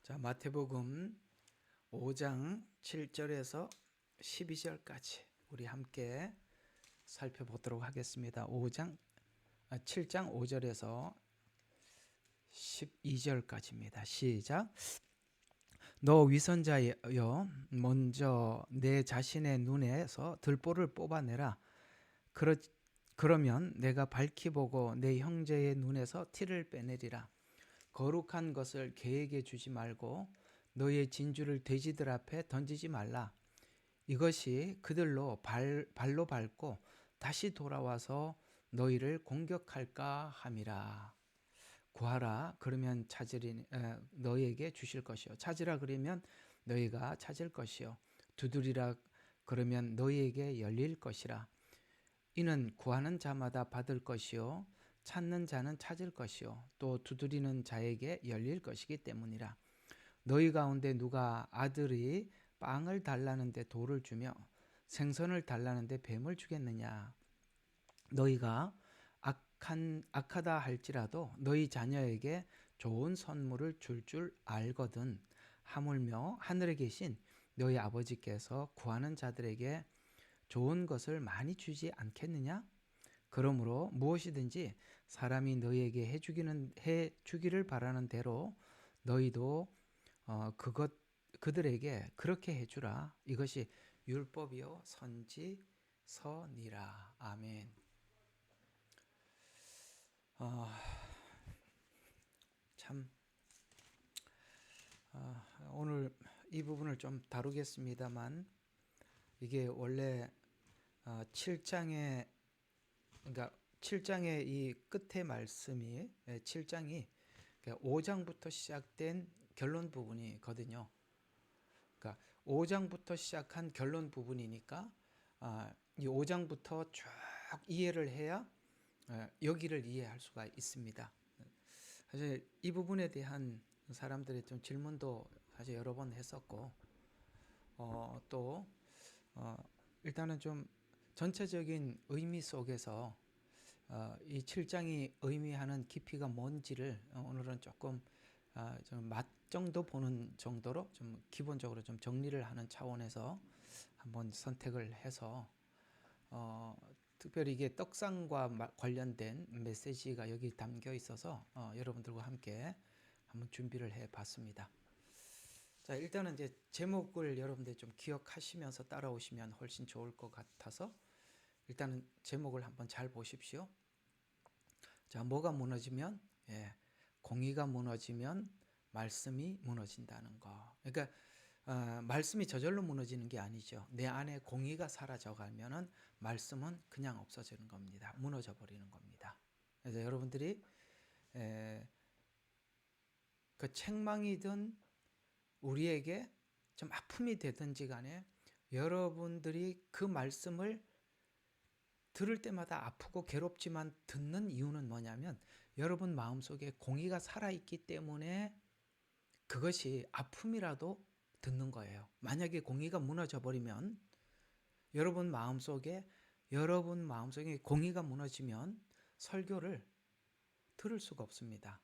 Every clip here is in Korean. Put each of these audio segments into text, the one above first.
자, 마태복음 5장 7절에서 12절까지 우리 함께 살펴보도록 하겠습니다. 7장 5절에서 12절까지입니다. 시작. 너 위선자여, 먼저 내 자신의 눈에서 들보를 뽑아내라. 그러면 내가 밝히 보고 내 형제의 눈에서 티를 빼내리라. 거룩한 것을 개에게 주지 말고 너의 진주를 돼지들 앞에 던지지 말라. 이것이 그들로 발로 밟고 다시 돌아와서 너희를 공격할까 함이라. 구하라 그러면 너희에게 주실 것이요. 찾으라 그러면 너희가 찾을 것이요. 두드리라 그러면 너희에게 열릴 것이라. 이는 구하는 자마다 받을 것이요 찾는 자는 찾을 것이요 또 두드리는 자에게 열릴 것이기 때문이라. 너희 가운데 누가 아들이 빵을 달라는데 돌을 주며 생선을 달라는데 뱀을 주겠느냐. 너희가 악하다 할지라도 너희 자녀에게 좋은 선물을 줄 알거든. 하물며 하늘에 계신 너희 아버지께서 구하는 자들에게 좋은 것을 많이 주지 않겠느냐? 그러므로 무엇이든지 사람이 너희에게 해주기를 바라는 대로 너희도 그들에게 그렇게 해주라. 이것이 율법이요 선지서니라. 아멘. 참 오늘 이 부분을 좀 다루겠습니다만, 이게 원래 7장의 그러니까 7장의 이 끝에 말씀이 7장이 5장부터 시작된 결론 부분이거든요. 그러니까 5장부터 시작한 결론 부분이니까 이 5장부터 쭉 이해를 해야 여기를 이해할 수가 있습니다. 사실 이 부분에 대한 사람들의 좀 질문도 사실 여러 번 했었고, 또 일단은 좀 전체적인 의미 속에서 이 7장이 의미하는 깊이가 뭔지를 오늘은 조금 좀 맛 정도 보는 정도로 좀 기본적으로 좀 정리를 하는 차원에서 한번 선택을 해서 특별히 이게 떡상과 관련된 메시지가 여기 담겨 있어서 여러분들과 함께 한번 준비를 해 봤습니다. 자, 일단은 이제 제목을 여러분들 좀 기억하시면서 따라오시면 훨씬 좋을 것 같아서 일단은 제목을 한번 잘 보십시오. 자, 뭐가 무너지면? 공의가 무너지면 말씀이 무너진다는 거. 그러니까 말씀이 저절로 무너지는 게 아니죠. 내 안에 공의가 사라져가면은 말씀은 그냥 없어지는 겁니다. 무너져 버리는 겁니다. 그래서 여러분들이 그 책망이든 우리에게 좀 아픔이 되든지 간에 여러분들이 그 말씀을 들을 때마다 아프고 괴롭지만 듣는 이유는 뭐냐면 여러분 마음속에 공의가 살아있기 때문에 그것이 아픔이라도 듣는 거예요. 만약에 공의가 무너져 버리면 여러분 마음속에 공의가 무너지면 설교를 들을 수가 없습니다.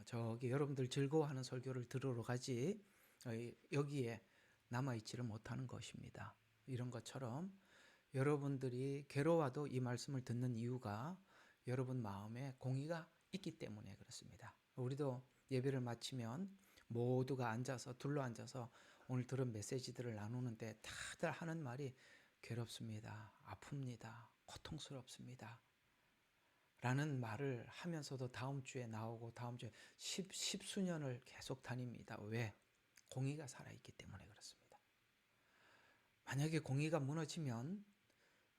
저기 여러분들 즐거워하는 설교를 들으러 가지 여기에 남아있지를 못하는 것입니다. 이런 것처럼 여러분들이 괴로워도 이 말씀을 듣는 이유가 여러분 마음에 공의가 있기 때문에 그렇습니다. 우리도 예배를 마치면 모두가 둘러앉아서 오늘 들은 메시지들을 나누는데 다들 하는 말이 괴롭습니다. 아픕니다. 고통스럽습니다. 라는 말을 하면서도 다음 주에 나오고 다음 주에 십수년을 계속 다닙니다. 왜? 공의가 살아있기 때문에 그렇습니다. 만약에 공의가 무너지면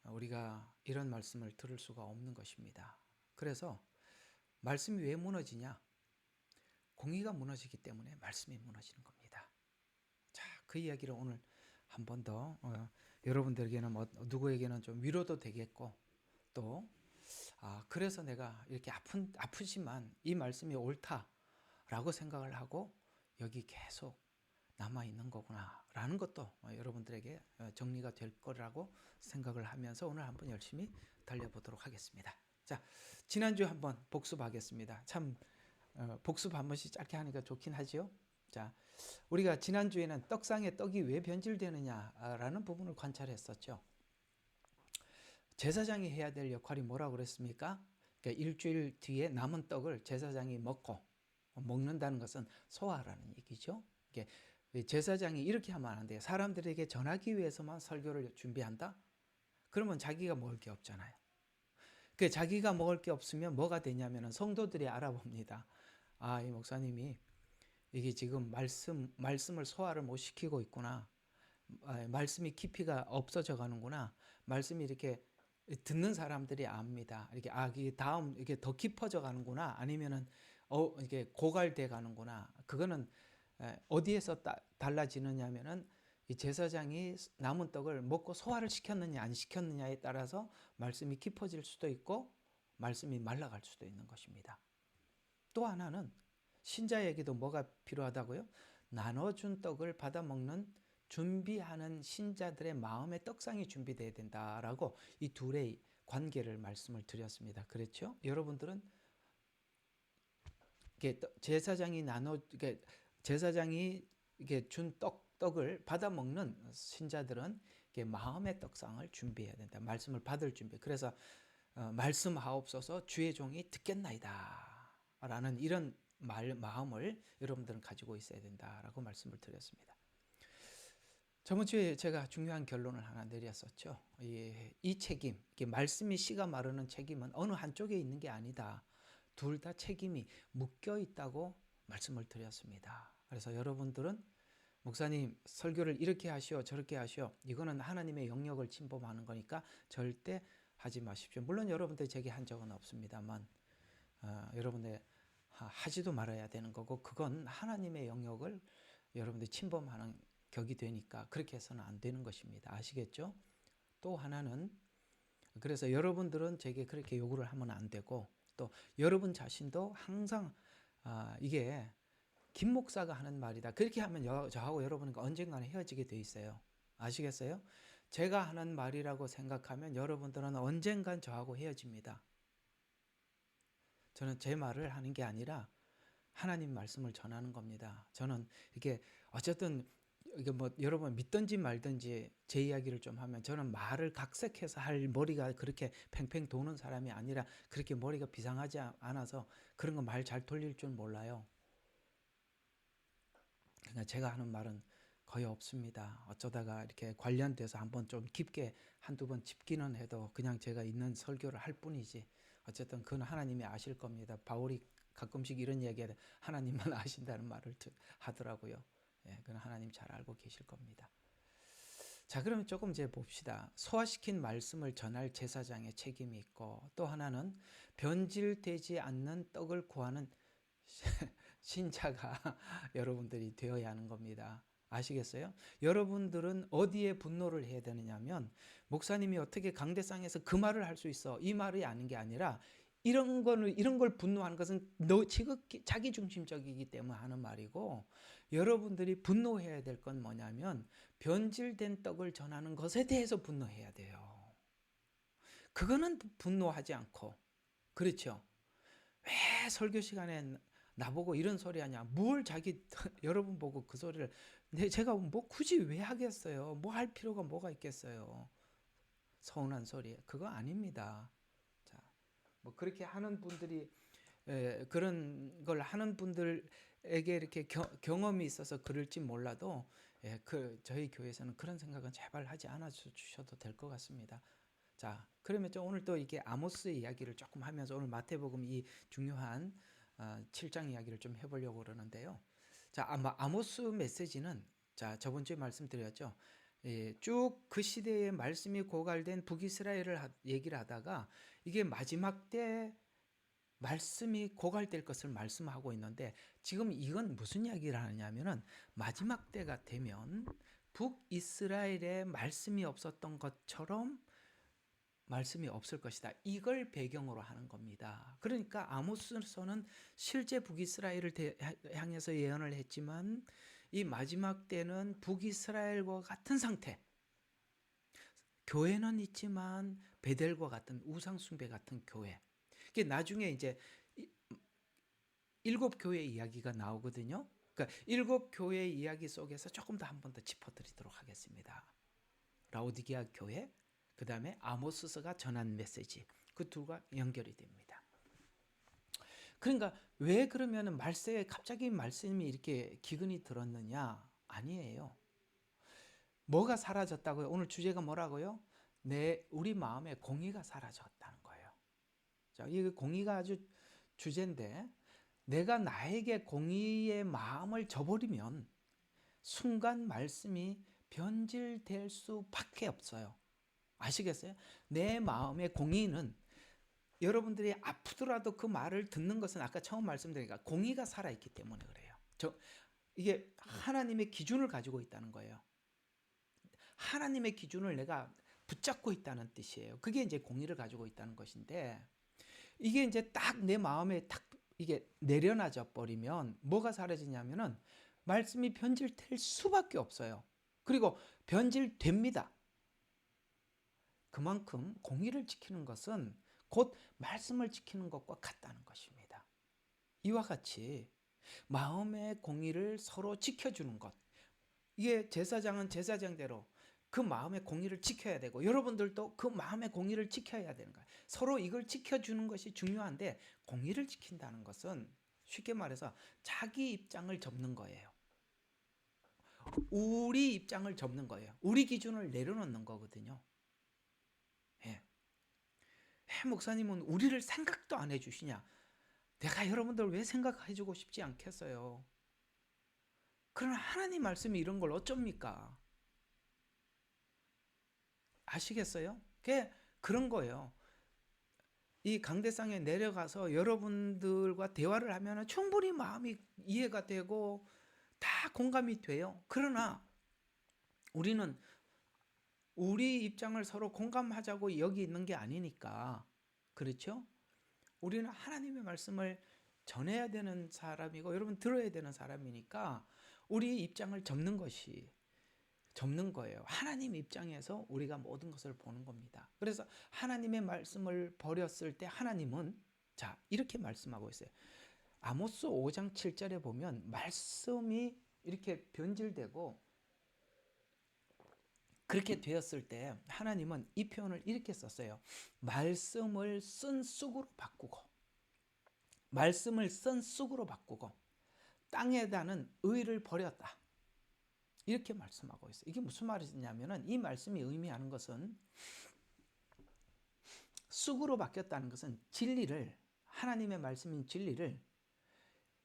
우리가 이런 말씀을 들을 수가 없는 것입니다. 그래서 말씀이 왜 무너지냐? 공의가 무너지기 때문에 말씀이 무너지는 겁니다. 자, 그 이야기를 오늘 한 번 더 여러분들에게는 누구에게는 좀 위로도 되겠고 또 그래서 내가 이렇게 아프지만 이 말씀이 옳다라고 생각을 하고 여기 계속 남아있는 거구나 라는 것도 여러분들에게 정리가 될 거라고 생각을 하면서 오늘 한번 열심히 달려보도록 하겠습니다. 자, 지난주 한번 복습하겠습니다. 참 복습 한 번씩 짧게 하니까 좋긴 하지요. 자, 우리가 지난주에는 떡상에 떡이 왜 변질되느냐라는 부분을 관찰했었죠. 제사장이 해야 될 역할이 뭐라고 그랬습니까? 그러니까 일주일 뒤에 남은 떡을 제사장이 먹는다는 것은 소화라는 얘기죠. 제사장이 이렇게 하면 안 돼요. 사람들에게 전하기 위해서만 설교를 준비한다? 그러면 자기가 먹을 게 없잖아요. 자기가 먹을 게 없으면 뭐가 되냐면 성도들이 알아봅니다. 아, 이 목사님이 이게 지금 말씀을 소화를 못 시키고 있구나. 말씀이 깊이가 없어져 가는구나. 말씀이 이렇게 듣는 사람들이 압니다. 이게 다음 이게 더 깊어져 가는구나. 아니면은 이게 고갈돼 가는구나. 그거는 어디에서 달라지느냐면은 이 제사장이 남은 떡을 먹고 소화를 시켰느냐 안 시켰느냐에 따라서 말씀이 깊어질 수도 있고 말씀이 말라갈 수도 있는 것입니다. 또 하나는 신자에게도 뭐가 필요하다고요? 나눠준 떡을 받아 먹는 준비하는 신자들의 마음의 떡상이 준비되어야 된다라고 이 둘의 관계를 말씀을 드렸습니다. 그렇죠? 여러분들은 제사장이 준 떡을 받아 먹는 신자들은 마음의 떡상을 준비해야 된다. 말씀을 받을 준비. 그래서 말씀하옵소서 주의 종이 듣겠나이다 라는 이런 마음을 여러분들은 가지고 있어야 된다라고 말씀을 드렸습니다. 저번 주에 제가 중요한 결론을 하나 내렸었죠. 이 책임, 말씀이 씨가 마르는 책임은 어느 한쪽에 있는 게 아니다. 둘 다 책임이 묶여 있다고 말씀을 드렸습니다. 그래서 여러분들은 목사님 설교를 이렇게 하시오 저렇게 하시오 이거는 하나님의 영역을 침범하는 거니까 절대 하지 마십시오. 물론 여러분들 제게 한 적은 없습니다만 여러분들 하지도 말아야 되는 거고 그건 하나님의 영역을 여러분들 침범하는 격이 되니까 그렇게 해서는 안 되는 것입니다. 아시겠죠? 또 하나는 그래서 여러분들은 제게 그렇게 요구를 하면 안 되고 또 여러분 자신도 항상 이게 김 목사가 하는 말이다. 그렇게 하면 저하고 여러분은 언젠가는 헤어지게 돼 있어요. 아시겠어요? 제가 하는 말이라고 생각하면 여러분들은 언젠간 저하고 헤어집니다. 저는 제 말을 하는 게 아니라 하나님 말씀을 전하는 겁니다. 저는 이게 어쨌든 이게 뭐 여러분 믿든지 말든지 제 이야기를 좀 하면 저는 말을 각색해서 할 머리가 그렇게 팽팽 도는 사람이 아니라 그렇게 머리가 비상하지 않아서 그런 거 말 잘 돌릴 줄 몰라요. 그러니까 제가 하는 말은 거의 없습니다. 어쩌다가 이렇게 관련돼서 한번 좀 깊게 한두 번 짚기는 해도 그냥 제가 있는 설교를 할 뿐이지 어쨌든 그건 하나님이 아실 겁니다. 바울이 가끔씩 이런 이야기를 하나님만 아신다는 말을 하더라고요. 예, 그건 하나님 잘 알고 계실 겁니다. 자, 그러면 조금 이제 봅시다. 소화시킨 말씀을 전할 제사장의 책임이 있고 또 하나는 변질되지 않는 떡을 구하는 신자가 여러분들이 되어야 하는 겁니다. 아시겠어요? 여러분들은 어디에 분노를 해야 되느냐면 목사님이 어떻게 강대상에서 그 말을 할 수 있어? 이 말이 아닌 게 아니라 이런 걸 분노하는 것은 지극히 자기중심적이기 때문에 하는 말이고 여러분들이 분노해야 될 건 뭐냐면 변질된 떡을 전하는 것에 대해서 분노해야 돼요. 그거는 분노하지 않고 그렇죠? 왜 설교 시간에 나보고 이런 소리 하냐? 뭘 여러분 보고 그 소리를 제가 뭐 굳이 왜 하겠어요? 뭐 할 필요가 뭐가 있겠어요? 서운한 소리 그거 아닙니다. 자, 뭐 그렇게 하는 분들이 그런 걸 하는 분들에게 이렇게 경험이 있어서 그럴지 몰라도 저희 교회에서는 그런 생각은 제발 하지 않아 주셔도 될 것 같습니다. 자, 그러면 오늘 또 이게 아모스 이야기를 조금 하면서 오늘 마태복음 이 중요한 7장 이야기를 좀 해보려고 그러는데요. 자, 아모스 메시지는 자 저번 주에 말씀드렸죠. 쭉 그 시대에 말씀이 고갈된 북이스라엘을 얘기를 하다가 이게 마지막 때 말씀이 고갈될 것을 말씀하고 있는데 지금 이건 무슨 이야기를 하느냐면은 마지막 때가 되면 북이스라엘에 말씀이 없었던 것처럼 말씀이 없을 것이다. 이걸 배경으로 하는 겁니다. 그러니까 아모스서는 실제 북이스라엘을 향해서 예언을 했지만 이 마지막 때는 북이스라엘과 같은 상태. 교회는 있지만 베델과 같은 우상 숭배 같은 교회. 이게 나중에 이제 7 교회 이야기가 나오거든요. 그러니까 일곱 교회 이야기 속에서 조금 더 한 번 더 짚어드리도록 하겠습니다. 라오디게아 교회, 그 다음에 아모스서가 전한 메시지, 그 둘과 연결이 됩니다. 그러니까 왜 그러면 말세에 갑자기 말씀이 이렇게 기근이 들었느냐? 아니에요. 뭐가 사라졌다고요? 오늘 주제가 뭐라고요? 우리 마음에 공의가 사라졌다는 거예요. 자, 이 공의가 아주 주제인데, 내가 나에게 공의의 마음을 줘버리면 순간 말씀이 변질될 수밖에 없어요. 아시겠어요? 내 마음의 공의는, 여러분들이 아프더라도 그 말을 듣는 것은 아까 처음 말씀드리니까 공의가 살아있기 때문에 그래요. 이게 하나님의 기준을 가지고 있다는 거예요. 하나님의 기준을 내가 붙잡고 있다는 뜻이에요. 그게 이제 공의를 가지고 있다는 것인데, 이게 이제 딱 내 마음에 딱 이게 내려놔져 버리면 뭐가 사라지냐면은 말씀이 변질될 수밖에 없어요. 그리고 변질됩니다. 그만큼 공의를 지키는 것은 곧 말씀을 지키는 것과 같다는 것입니다. 이와 같이 마음의 공의를 서로 지켜주는 것. 이게 제사장은 제사장대로 그 마음의 공의를 지켜야 되고, 여러분들도 그 마음의 공의를 지켜야 되는 거예요. 서로 이걸 지켜주는 것이 중요한데, 공의를 지킨다는 것은 쉽게 말해서 자기 입장을 접는 거예요. 우리 입장을 접는 거예요. 우리 기준을 내려놓는 거거든요. 예. 목사님은 우리를 생각도 안 해주시냐? 내가 여러분들 왜 생각해주고 싶지 않겠어요? 그러나 하나님 말씀이 이런 걸 어쩝니까? 아시겠어요? 그게 그런 거예요. 이 강대상에 내려가서 여러분들과 대화를 하면 충분히 마음이 이해가 되고 다 공감이 돼요. 그러나 우리는 우리 입장을 서로 공감하자고 여기 있는 게 아니니까, 그렇죠? 우리는 하나님의 말씀을 전해야 되는 사람이고 여러분 들어야 되는 사람이니까 우리 입장을 접는 거예요. 하나님 입장에서 우리가 모든 것을 보는 겁니다. 그래서 하나님의 말씀을 버렸을 때 하나님은 자 이렇게 말씀하고 있어요. 아모스 5장 7절에 보면 말씀이 이렇게 변질되고 그렇게 되었을 때 하나님은 이 표현을 이렇게 썼어요. 말씀을 쓴 쑥으로 바꾸고, 말씀을 쓴 쑥으로 바꾸고 땅에다는 의를 버렸다. 이렇게 말씀하고 있어요. 이게 무슨 말이냐면은 이 말씀이 의미하는 것은 쑥으로 바뀌었다는 것은 진리를, 하나님의 말씀인 진리를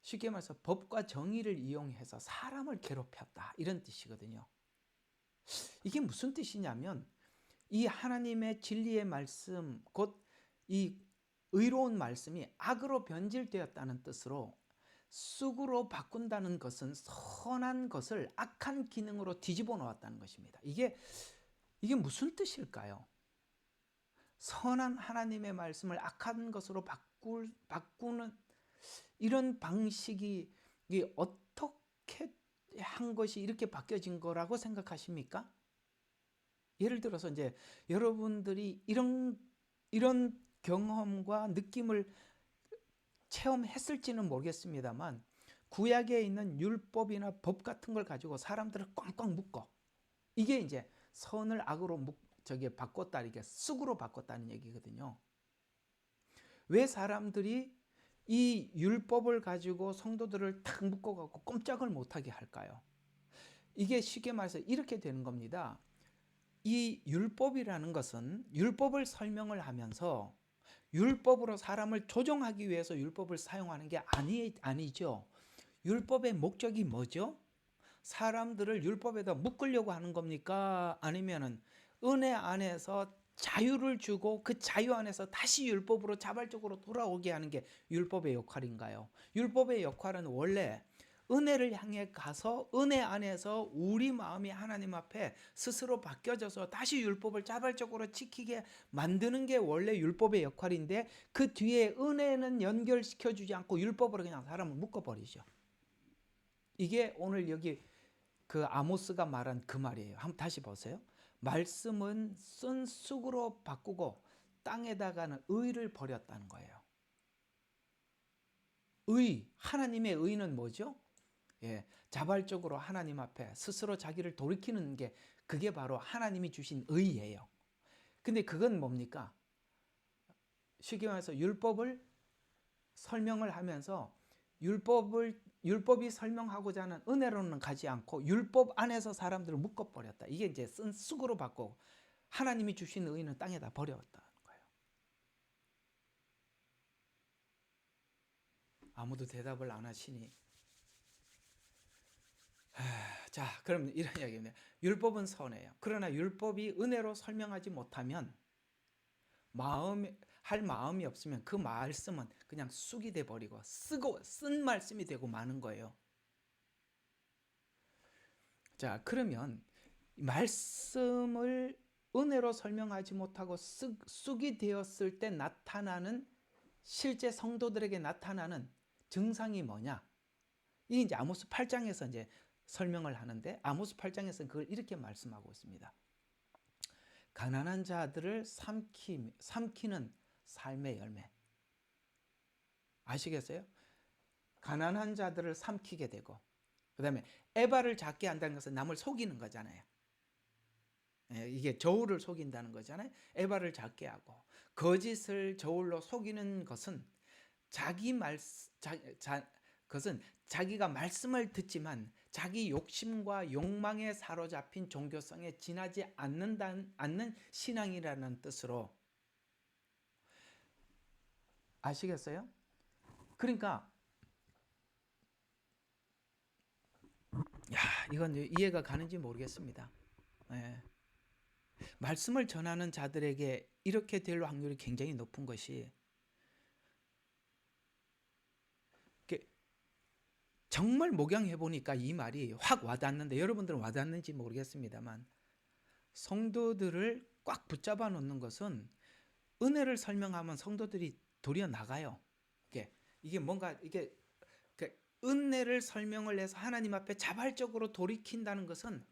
쉽게 말해서 법과 정의를 이용해서 사람을 괴롭혔다. 이런 뜻이거든요. 이게 무슨 뜻이냐면 이 하나님의 진리의 말씀, 곧 이 의로운 말씀이 악으로 변질되었다는 뜻으로 쑥으로 바꾼다는 것은 선한 것을 악한 기능으로 뒤집어 놓았다는 것입니다. 이게 무슨 뜻일까요? 선한 하나님의 말씀을 악한 것으로 바꾸는 이런 방식이 어떻게 한 것이 이렇게 바뀌어진 거라고 생각하십니까? 예를 들어서 이제 여러분들이 이런 경험과 느낌을 체험했을지는 모르겠습니다만 구약에 있는 율법이나 법 같은 걸 가지고 사람들을 꽝꽝 묶어. 이게 이제 선을 악으로 바꿨다, 이게 쑥으로 바꿨다는 얘기거든요. 왜 사람들이 이 율법을 가지고 성도들을 탁 묶어갖고 꼼짝을 못하게 할까요? 이게 쉽게 말해서 이렇게 되는 겁니다. 이 율법이라는 것은 율법을 설명을 하면서 율법으로 사람을 조종하기 위해서 율법을 사용하는 게 아니죠. 율법의 목적이 뭐죠? 사람들을 율법에다 묶으려고 하는 겁니까? 아니면은 은혜 안에서 자유를 주고 그 자유 안에서 다시 율법으로 자발적으로 돌아오게 하는 게 율법의 역할인가요? 율법의 역할은 원래 은혜를 향해 가서 은혜 안에서 우리 마음이 하나님 앞에 스스로 바뀌어져서 다시 율법을 자발적으로 지키게 만드는 게 원래 율법의 역할인데, 그 뒤에 은혜는 연결시켜주지 않고 율법으로 그냥 사람을 묶어버리죠. 이게 오늘 여기 그 아모스가 말한 그 말이에요. 한번 다시 보세요. 말씀은 쓴 쑥으로 바꾸고 땅에다가는 의를 버렸다는 거예요. 하나님의 의는 뭐죠? 예, 자발적으로 하나님 앞에 스스로 자기를 돌이키는 게 그게 바로 하나님이 주신 의예요. 근데 그건 뭡니까? 쉽게 말해서 율법을 설명을 하면서 율법이 설명하고자 하는 은혜로는 가지 않고 율법 안에서 사람들을 묶어버렸다. 이게 이제 쓴 쑥으로 받고 하나님이 주신 의는 땅에다 버렸다는 거예요. 아무도 대답을 안 하시니 자, 그럼 이런 이야기입니다. 율법은 선해요. 그러나 율법이 은혜로 설명하지 못하면 할 마음이 없으면 그 말씀은 그냥 쑥이 돼 버리고 쓴 말씀이 되고 마는 거예요. 자, 그러면 말씀을 은혜로 설명하지 못하고 쑥이 되었을 때 나타나는 실제 성도들에게 나타나는 증상이 뭐냐? 이게 이제 아모스 8장에서 이제 설명을 하는데 아모스 8장에서는 그걸 이렇게 말씀하고 있습니다. 가난한 자들을 삼키는 삶의 열매. 아시겠어요? 가난한 자들을 삼키게 되고 그 다음에 에바를 작게 한다는 것은 남을 속이는 거잖아요. 이게 저울을 속인다는 거잖아요. 에바를 작게 하고 거짓을 저울로 속이는 것은 그것은 자기가 말씀을 듣지만 자기 욕심과 욕망에 사로잡힌 종교성에 지나지 않는 신앙이라는 뜻으로 아시겠어요? 그러니까 이건 이해가 가는지 모르겠습니다. 예. 말씀을 전하는 자들에게 이렇게 될 확률이 굉장히 높은 것이 정말 목양해 보니까 이 말이 확 와닿는데 여러분들은 와닿는지 모르겠습니다만 성도들을 꽉 붙잡아 놓는 것은 은혜를 설명하면 성도들이 도리어 나가요. 이게 뭔가 이게 은혜를 설명을 해서 하나님 앞에 자발적으로 돌이킨다는 것은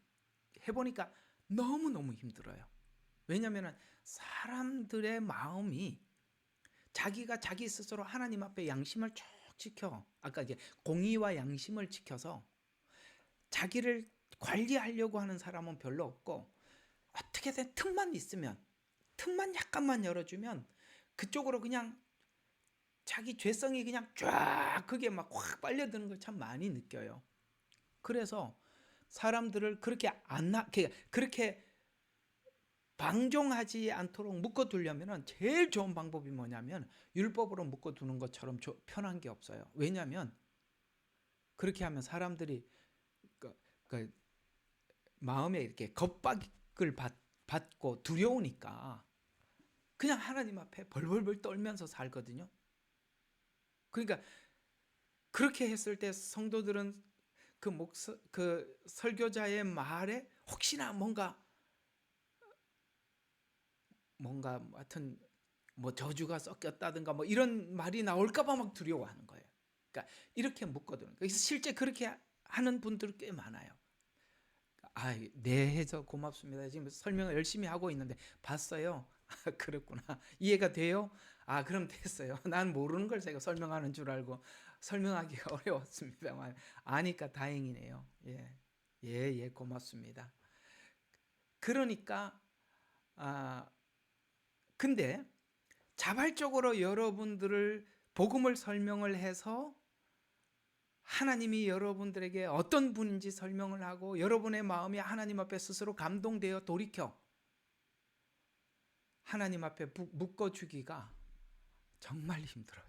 해보니까 너무너무 힘들어요. 왜냐하면 사람들의 마음이 자기가 자기 스스로 하나님 앞에 양심을 쭉 지켜 아까 이제 공의와 양심을 지켜서 자기를 관리하려고 하는 사람은 별로 없고 어떻게든 틈만 있으면 틈만 약간만 열어주면 그쪽으로 그냥 자기 죄성이 그냥 쫙 그게 막 확 빨려드는 걸 참 많이 느껴요. 그래서 사람들을 그렇게 방종하지 않도록 묶어두려면 제일 좋은 방법이 뭐냐면 율법으로 묶어두는 것처럼 편한 게 없어요. 왜냐하면 그렇게 하면 사람들이 그 마음에 이렇게 겁박을 받고 두려우니까 그냥 하나님 앞에 벌벌벌 떨면서 살거든요. 그러니까 그렇게 했을 때 성도들은 그 설교자의 말에 혹시나 뭔가 하여튼 뭐 저주가 섞였다든가 뭐 이런 말이 나올까봐 막 두려워하는 거예요. 그러니까 이렇게 묶어두는. 그래서 실제 그렇게 하는 분들 꽤 많아요. 네 해서 고맙습니다. 지금 설명을 열심히 하고 있는데 봤어요. 그렇구나. 이해가 돼요? 그럼 됐어요. 난 모르는 걸 제가 설명하는 줄 알고 설명하기가 어려웠습니다만 아니까 다행이네요. 예, 고맙습니다. 그러니까 근데 자발적으로 여러분들을 복음을 설명을 해서 하나님이 여러분들에게 어떤 분인지 설명을 하고 여러분의 마음이 하나님 앞에 스스로 감동되어 돌이켜 하나님 앞에 묶어주기가 정말 힘들어요.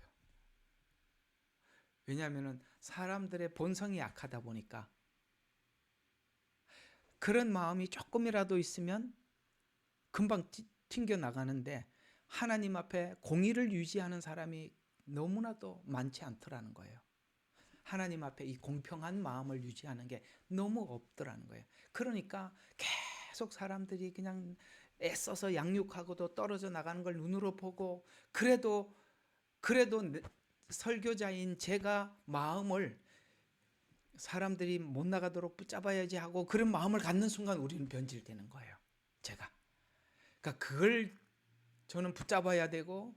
왜냐하면 사람들의 본성이 약하다 보니까 그런 마음이 조금이라도 있으면 금방 튕겨나가는데 하나님 앞에 공의를 유지하는 사람이 너무나도 많지 않더라는 거예요. 하나님 앞에 이 공평한 마음을 유지하는 게 너무 없더라는 거예요. 그러니까 계속 사람들이 그냥 애써서 양육하고도 떨어져 나가는 걸 눈으로 보고 그래도 설교자인 제가 마음을 사람들이 못 나가도록 붙잡아야지 하고 그런 마음을 갖는 순간 우리는 변질되는 거예요. 제가. 그러니까 그걸 저는 붙잡아야 되고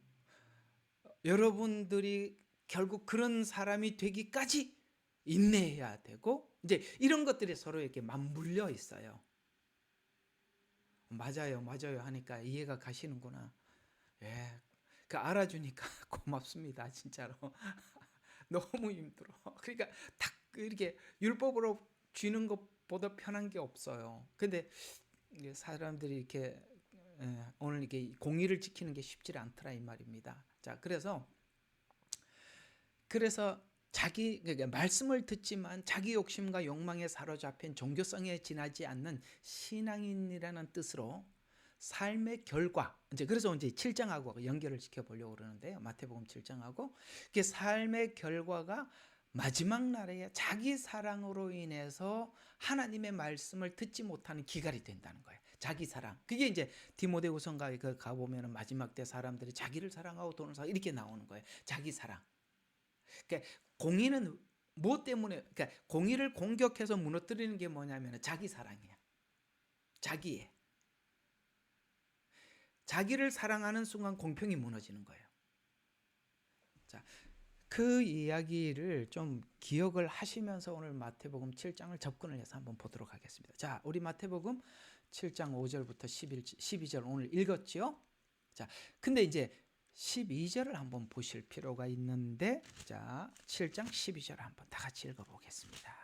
여러분들이 결국 그런 사람이 되기까지 인내해야 되고, 이제 이런 것들이 서로에게 맞물려 있어요. 맞아요, 맞아요 하니까 이해가 가시는구나. 예, 그 알아주니까 고맙습니다, 진짜로. 너무 힘들어. 그러니까 딱 이렇게 율법으로 쥐는 것보다 편한 게 없어요. 근데 사람들이 이렇게 오늘 이렇게 공의를 지키는 게 쉽지 않더라 이 말입니다. 자, 그래서 자기 그러니까 말씀을 듣지만 자기 욕심과 욕망에 사로잡힌 종교성에 지나지 않는 신앙인이라는 뜻으로 삶의 결과, 이제 그래서 이제 7장하고 연결을 시켜 보려고 그러는데요. 마태복음 7장하고 이게 삶의 결과가 마지막 날에 자기 사랑으로 인해서 하나님의 말씀을 듣지 못하는 기갈이 된다는 거예요. 자기 사랑. 그게 이제 디모데후서가에 가 보면은 마지막 때 사람들이 자기를 사랑하고 돈을 사랑하고 이렇게 나오는 거예요. 자기 사랑. 그러니까 공의는 뭐 때문에, 그러니까 공의를 공격해서 무너뜨리는 게 뭐냐면 자기 사랑이야. 자기를 사랑하는 순간 공평이 무너지는 거예요. 자, 그 이야기를 좀 기억을 하시면서 오늘 마태복음 7장을 접근을 해서 한번 보도록 하겠습니다. 자, 우리 마태복음 7장 5절부터 12절 오늘 읽었죠? 자, 근데 이제 12절을 한번 보실 필요가 있는데, 자, 7장 12절 한번 다 같이 읽어보겠습니다.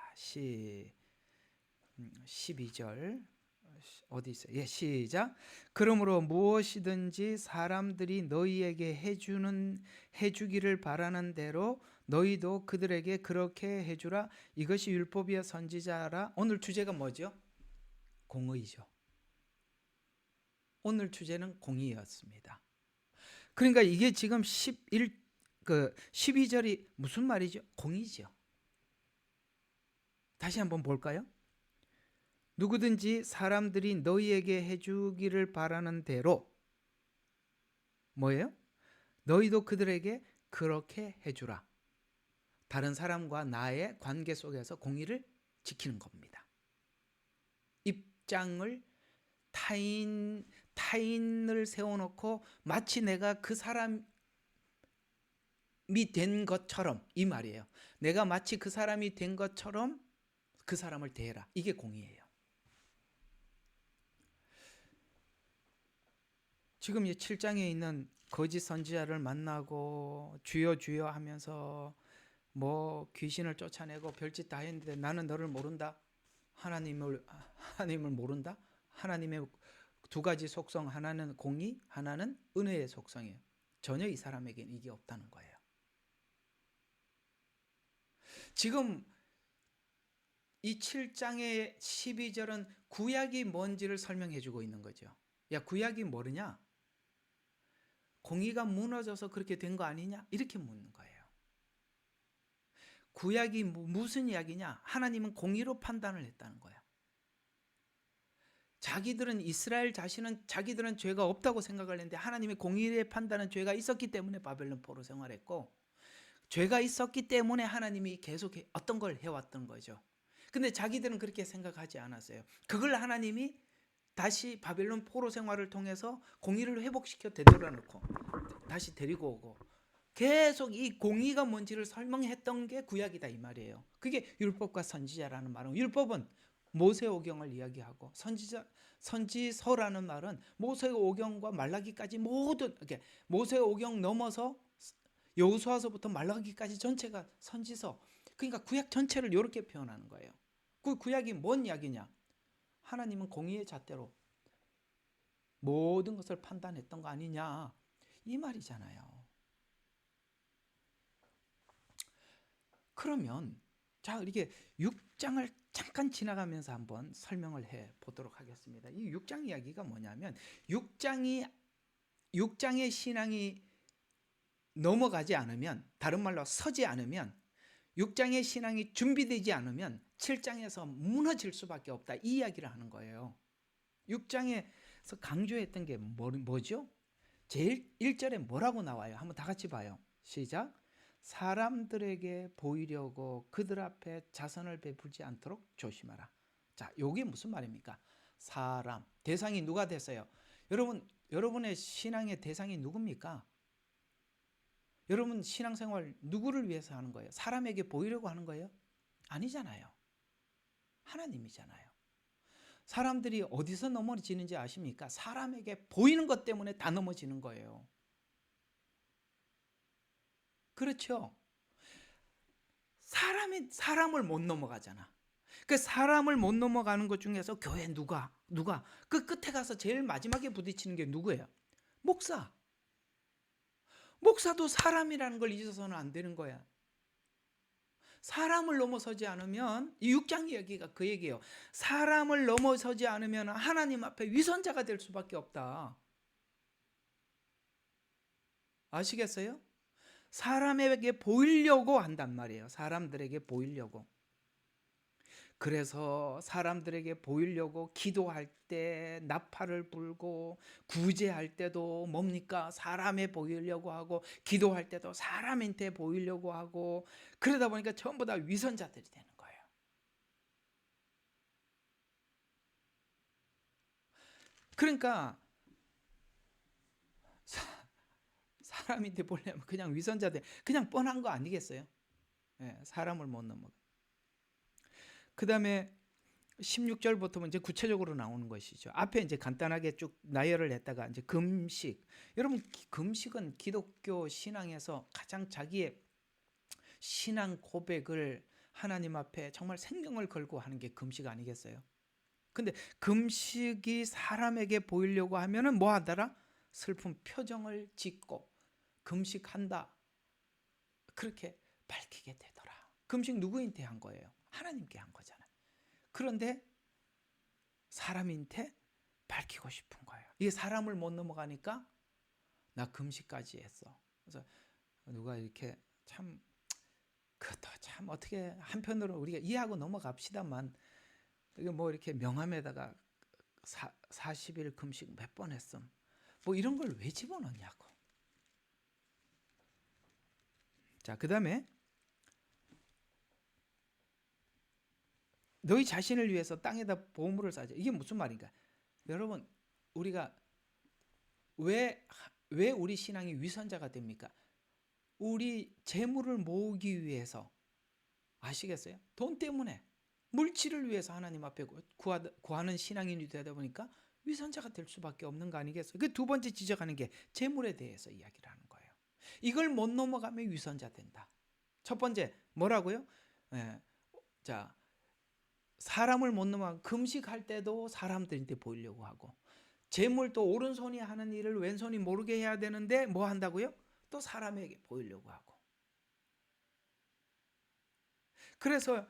12절 어디 있어요? 예, 시작. 그러므로 무엇이든지 사람들이 너희에게 해주기를 바라는 대로 너희도 그들에게 그렇게 해주라. 이것이 율법이여 선지자라. 오늘 주제가 뭐죠? 공의죠. 오늘 주제는 공의였습니다. 그러니까 이게 지금 12절이 무슨 말이죠? 공의죠. 다시 한번 볼까요? 누구든지 사람들이 너희에게 해주기를 바라는 대로 뭐예요? 너희도 그들에게 그렇게 해주라. 다른 사람과 나의 관계 속에서 공의를 지키는 겁니다. 입장을 타인을 세워놓고 마치 내가 그 사람이 된 것처럼, 이 말이에요. 내가 마치 그 사람이 된 것처럼 그 사람을 대해라. 이게 공의예요. 지금 이 7장에 있는 거짓 선지자를 만나고 주여 주여 하면서 뭐 귀신을 쫓아내고 별짓 다 했는데 나는 너를 모른다. 하나님을 모른다. 하나님의 두 가지 속성, 하나는 공의, 하나는 은혜의 속성이에요. 전혀 이 사람에게는 이게 없다는 거예요. 지금 이 7장의 12절은 구약이 뭔지를 설명해 주고 있는 거죠. 야, 구약이 뭐냐? 공의가 무너져서 그렇게 된 거 아니냐? 이렇게 묻는 거예요. 구약이 무슨 이야기냐? 하나님은 공의로 판단을 했다는 거예요. 이스라엘 자신은 자기들은 죄가 없다고 생각을 했는데 하나님의 공의의 판단은 죄가 있었기 때문에 바벨론 포로 생활했고, 죄가 있었기 때문에 하나님이 계속 어떤 걸 해왔던 거죠. 근데 자기들은 그렇게 생각하지 않았어요. 그걸 하나님이 다시 바벨론 포로 생활을 통해서 공의를 회복시켜 되돌아놓고 다시 데리고 오고 계속 이 공의가 뭔지를 설명했던 게 구약이다 이 말이에요. 그게 율법과 선지자라는 말은, 율법은 모세오경을 이야기하고 선지서라는 말은 모세오경과 말라기까지 모든, 모세오경 넘어서 여호수아서부터 말라기까지 전체가 선지서. 그러니까 구약 전체를 이렇게 표현하는 거예요. 그 구약이 뭔 이야기냐? 하나님은 공의의 잣대로 모든 것을 판단했던 거 아니냐 이 말이잖아요. 그러면 자, 이렇게 6장을 잠깐 지나가면서 한번 설명을 해 보도록 하겠습니다. 이 6장 이야기가 뭐냐면 6장의 신앙이 넘어가지 않으면, 다른 말로 서지 않으면, 6장의 신앙이 준비되지 않으면 7장에서 무너질 수밖에 없다 이 이야기를 하는 거예요. 6장에서 강조했던 게 뭐죠? 제일 1절에 뭐라고 나와요? 한번 다 같이 봐요. 시작. 사람들에게 보이려고 그들 앞에 자선을 베풀지 않도록 조심하라. 자, 이게 무슨 말입니까? 사람, 대상이 누가 됐어요? 여러분의 신앙의 대상이 누굽니까? 여러분 신앙생활 누구를 위해서 하는 거예요? 사람에게 보이려고 하는 거예요? 아니잖아요. 하나님이잖아요. 사람들이 어디서 넘어지는지 아십니까? 사람에게 보이는 것 때문에 다 넘어지는 거예요. 그렇죠? 사람이 사람을 못 넘어가잖아. 그 사람을 못 넘어가는 것 중에서 교회 누가 그 끝에 가서 제일 마지막에 부딪히는 게 누구예요? 목사. 목사도 사람이라는 걸 잊어서는 안 되는 거야. 사람을 넘어서지 않으면 이 6장 이야기가 그 얘기예요. 사람을 넘어서지 않으면 하나님 앞에 위선자가 될 수밖에 없다. 아시겠어요? 사람에게 보이려고 한단 말이에요. 사람들에게 보이려고. 그래서 사람들에게 보이려고 기도할 때 나팔을 불고 구제할 때도 뭡니까? 사람에 보이려고 하고 기도할 때도 사람한테 보이려고 하고 그러다 보니까 전부 다 위선자들이 되는 거예요. 그러니까 사람한테 보려면 그냥 위선자들 그냥 뻔한 거 아니겠어요? 예, 사람을 못 넘어가. 그 다음에 16절부터 이제 구체적으로 나오는 것이죠. 앞에 이제 간단하게 쭉 나열을 했다가 이제 금식. 여러분 금식은 기독교 신앙에서 가장 자기의 신앙 고백을 하나님 앞에 정말 생명을 걸고 하는 게 금식 아니겠어요? 근데 금식이 사람에게 보이려고 하면은 뭐 하더라? 슬픈 표정을 짓고 금식한다. 그렇게 밝히게 되더라. 금식 누구한테 한 거예요? 하나님께 한 거잖아요. 그런데 사람한테 밝히고 싶은 거예요. 이게 사람을 못 넘어가니까 나 금식까지 했어. 그래서 누가 이렇게 참 그것도 참 어떻게 한편으로 우리가 이해하고 넘어갑시다만 이게 뭐 이렇게 명함에다가 40일 금식 몇 번 했음. 뭐 이런 걸 왜 집어넣냐고. 자, 그다음에 너희 자신을 위해서 땅에다 보물을 쌓자. 이게 무슨 말인가? 여러분, 우리가 왜 우리 신앙이 위선자가 됩니까? 우리 재물을 모으기 위해서 아시겠어요? 돈 때문에 물질을 위해서 하나님 앞에 구하는 신앙인이 되다 보니까 위선자가 될 수밖에 없는 거 아니겠어요? 그 두 번째 지적하는 게 재물에 대해서 이야기를 하는 거예요. 이걸 못 넘어가면 위선자 된다. 첫 번째 뭐라고요? 예, 자, 사람을 못 넘어가면 금식할 때도 사람들한테 보이려고 하고 재물도 오른손이 하는 일을 왼손이 모르게 해야 되는데 뭐 한다고요? 또 사람에게 보이려고 하고. 그래서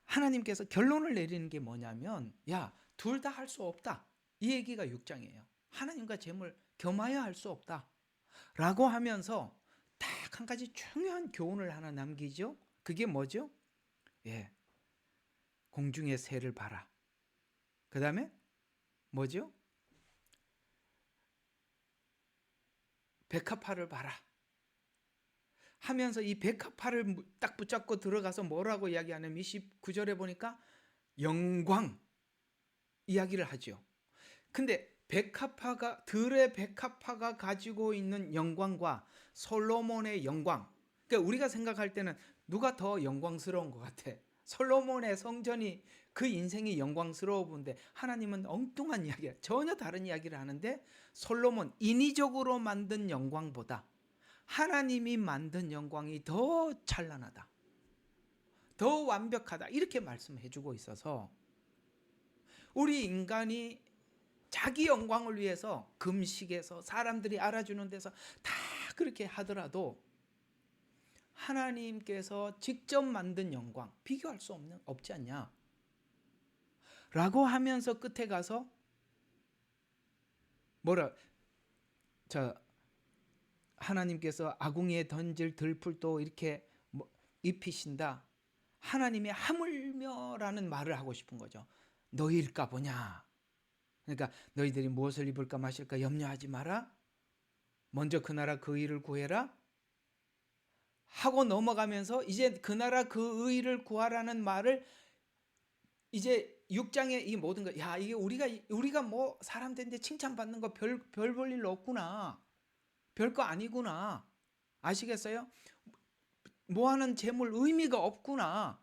하나님께서 결론을 내리는 게 뭐냐면 야, 둘 다 할 수 없다. 이 얘기가 6장이에요. 하나님과 재물 겸하여 할 수 없다. 라고 하면서 딱 한 가지 중요한 교훈을 하나 남기죠. 그게 뭐죠? 예, 공중의 새를 봐라. 그 다음에 뭐죠? 백합화를 봐라. 하면서 이 백합화를 딱 붙잡고 들어가서 뭐라고 이야기하냐면 29절에 보니까 영광 이야기를 하죠. 근데 들의 백합화가 가지고 있는 영광과 솔로몬의 영광. 그러니까 우리가 생각할 때는 누가 더 영광스러운 것 같아? 솔로몬의 성전이 그 인생이 영광스러워 보는데 하나님은 엉뚱한 이야기야. 전혀 다른 이야기를 하는데 솔로몬 인위적으로 만든 영광보다 하나님이 만든 영광이 더 찬란하다. 더 완벽하다. 이렇게 말씀해 주고 있어서 우리 인간이 자기 영광을 위해서 금식에서 사람들이 알아주는 데서 다 그렇게 하더라도 하나님께서 직접 만든 영광 비교할 수 없지 않냐 라고 하면서 끝에 가서 하나님께서 아궁이에 던질 들풀도 이렇게 입히신다. 하나님의 하물며라는 말을 하고 싶은 거죠. 너희일까 보냐. 그러니까 너희들이 무엇을 입을까 마실까 염려하지 마라. 먼저 그 나라 그 의를 구해라. 하고 넘어가면서 이제 그 나라 그 의를 구하라는 말을 이제 6장의 이 모든 것, 야, 이게 우리가 뭐 사람들인데 칭찬받는 거 별 볼 일 없구나. 별거 아니구나. 아시겠어요? 모아놓은 재물 의미가 없구나.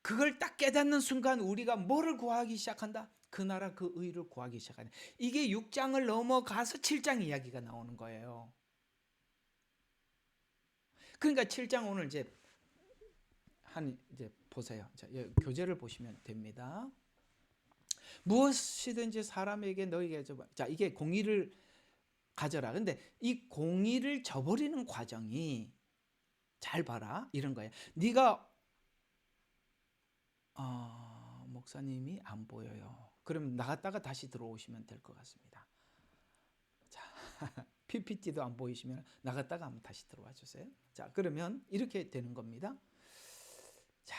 그걸 딱 깨닫는 순간 우리가 뭐를 구하기 시작한다? 그 나라 그 의를 구하기 시작한다. 이게 6장을 넘어가서 7장 이야기가 나오는 거예요. 그러니까 7장 오늘 이제 보세요. 자, 교재를 보시면 됩니다. 무엇이든지 사람에게 너희에게 줘봐. 자, 이게 공의를 가져라. 근데 이 공의를 저버리는 과정이 잘 봐라. 이런 거예요. 네가 목사님이 안 보여요. 그럼 나갔다가 다시 들어오시면 될 것 같습니다. 자, PPT도 안 보이시면 나갔다가 한번 다시 들어와 주세요. 자, 그러면 이렇게 되는 겁니다. 자,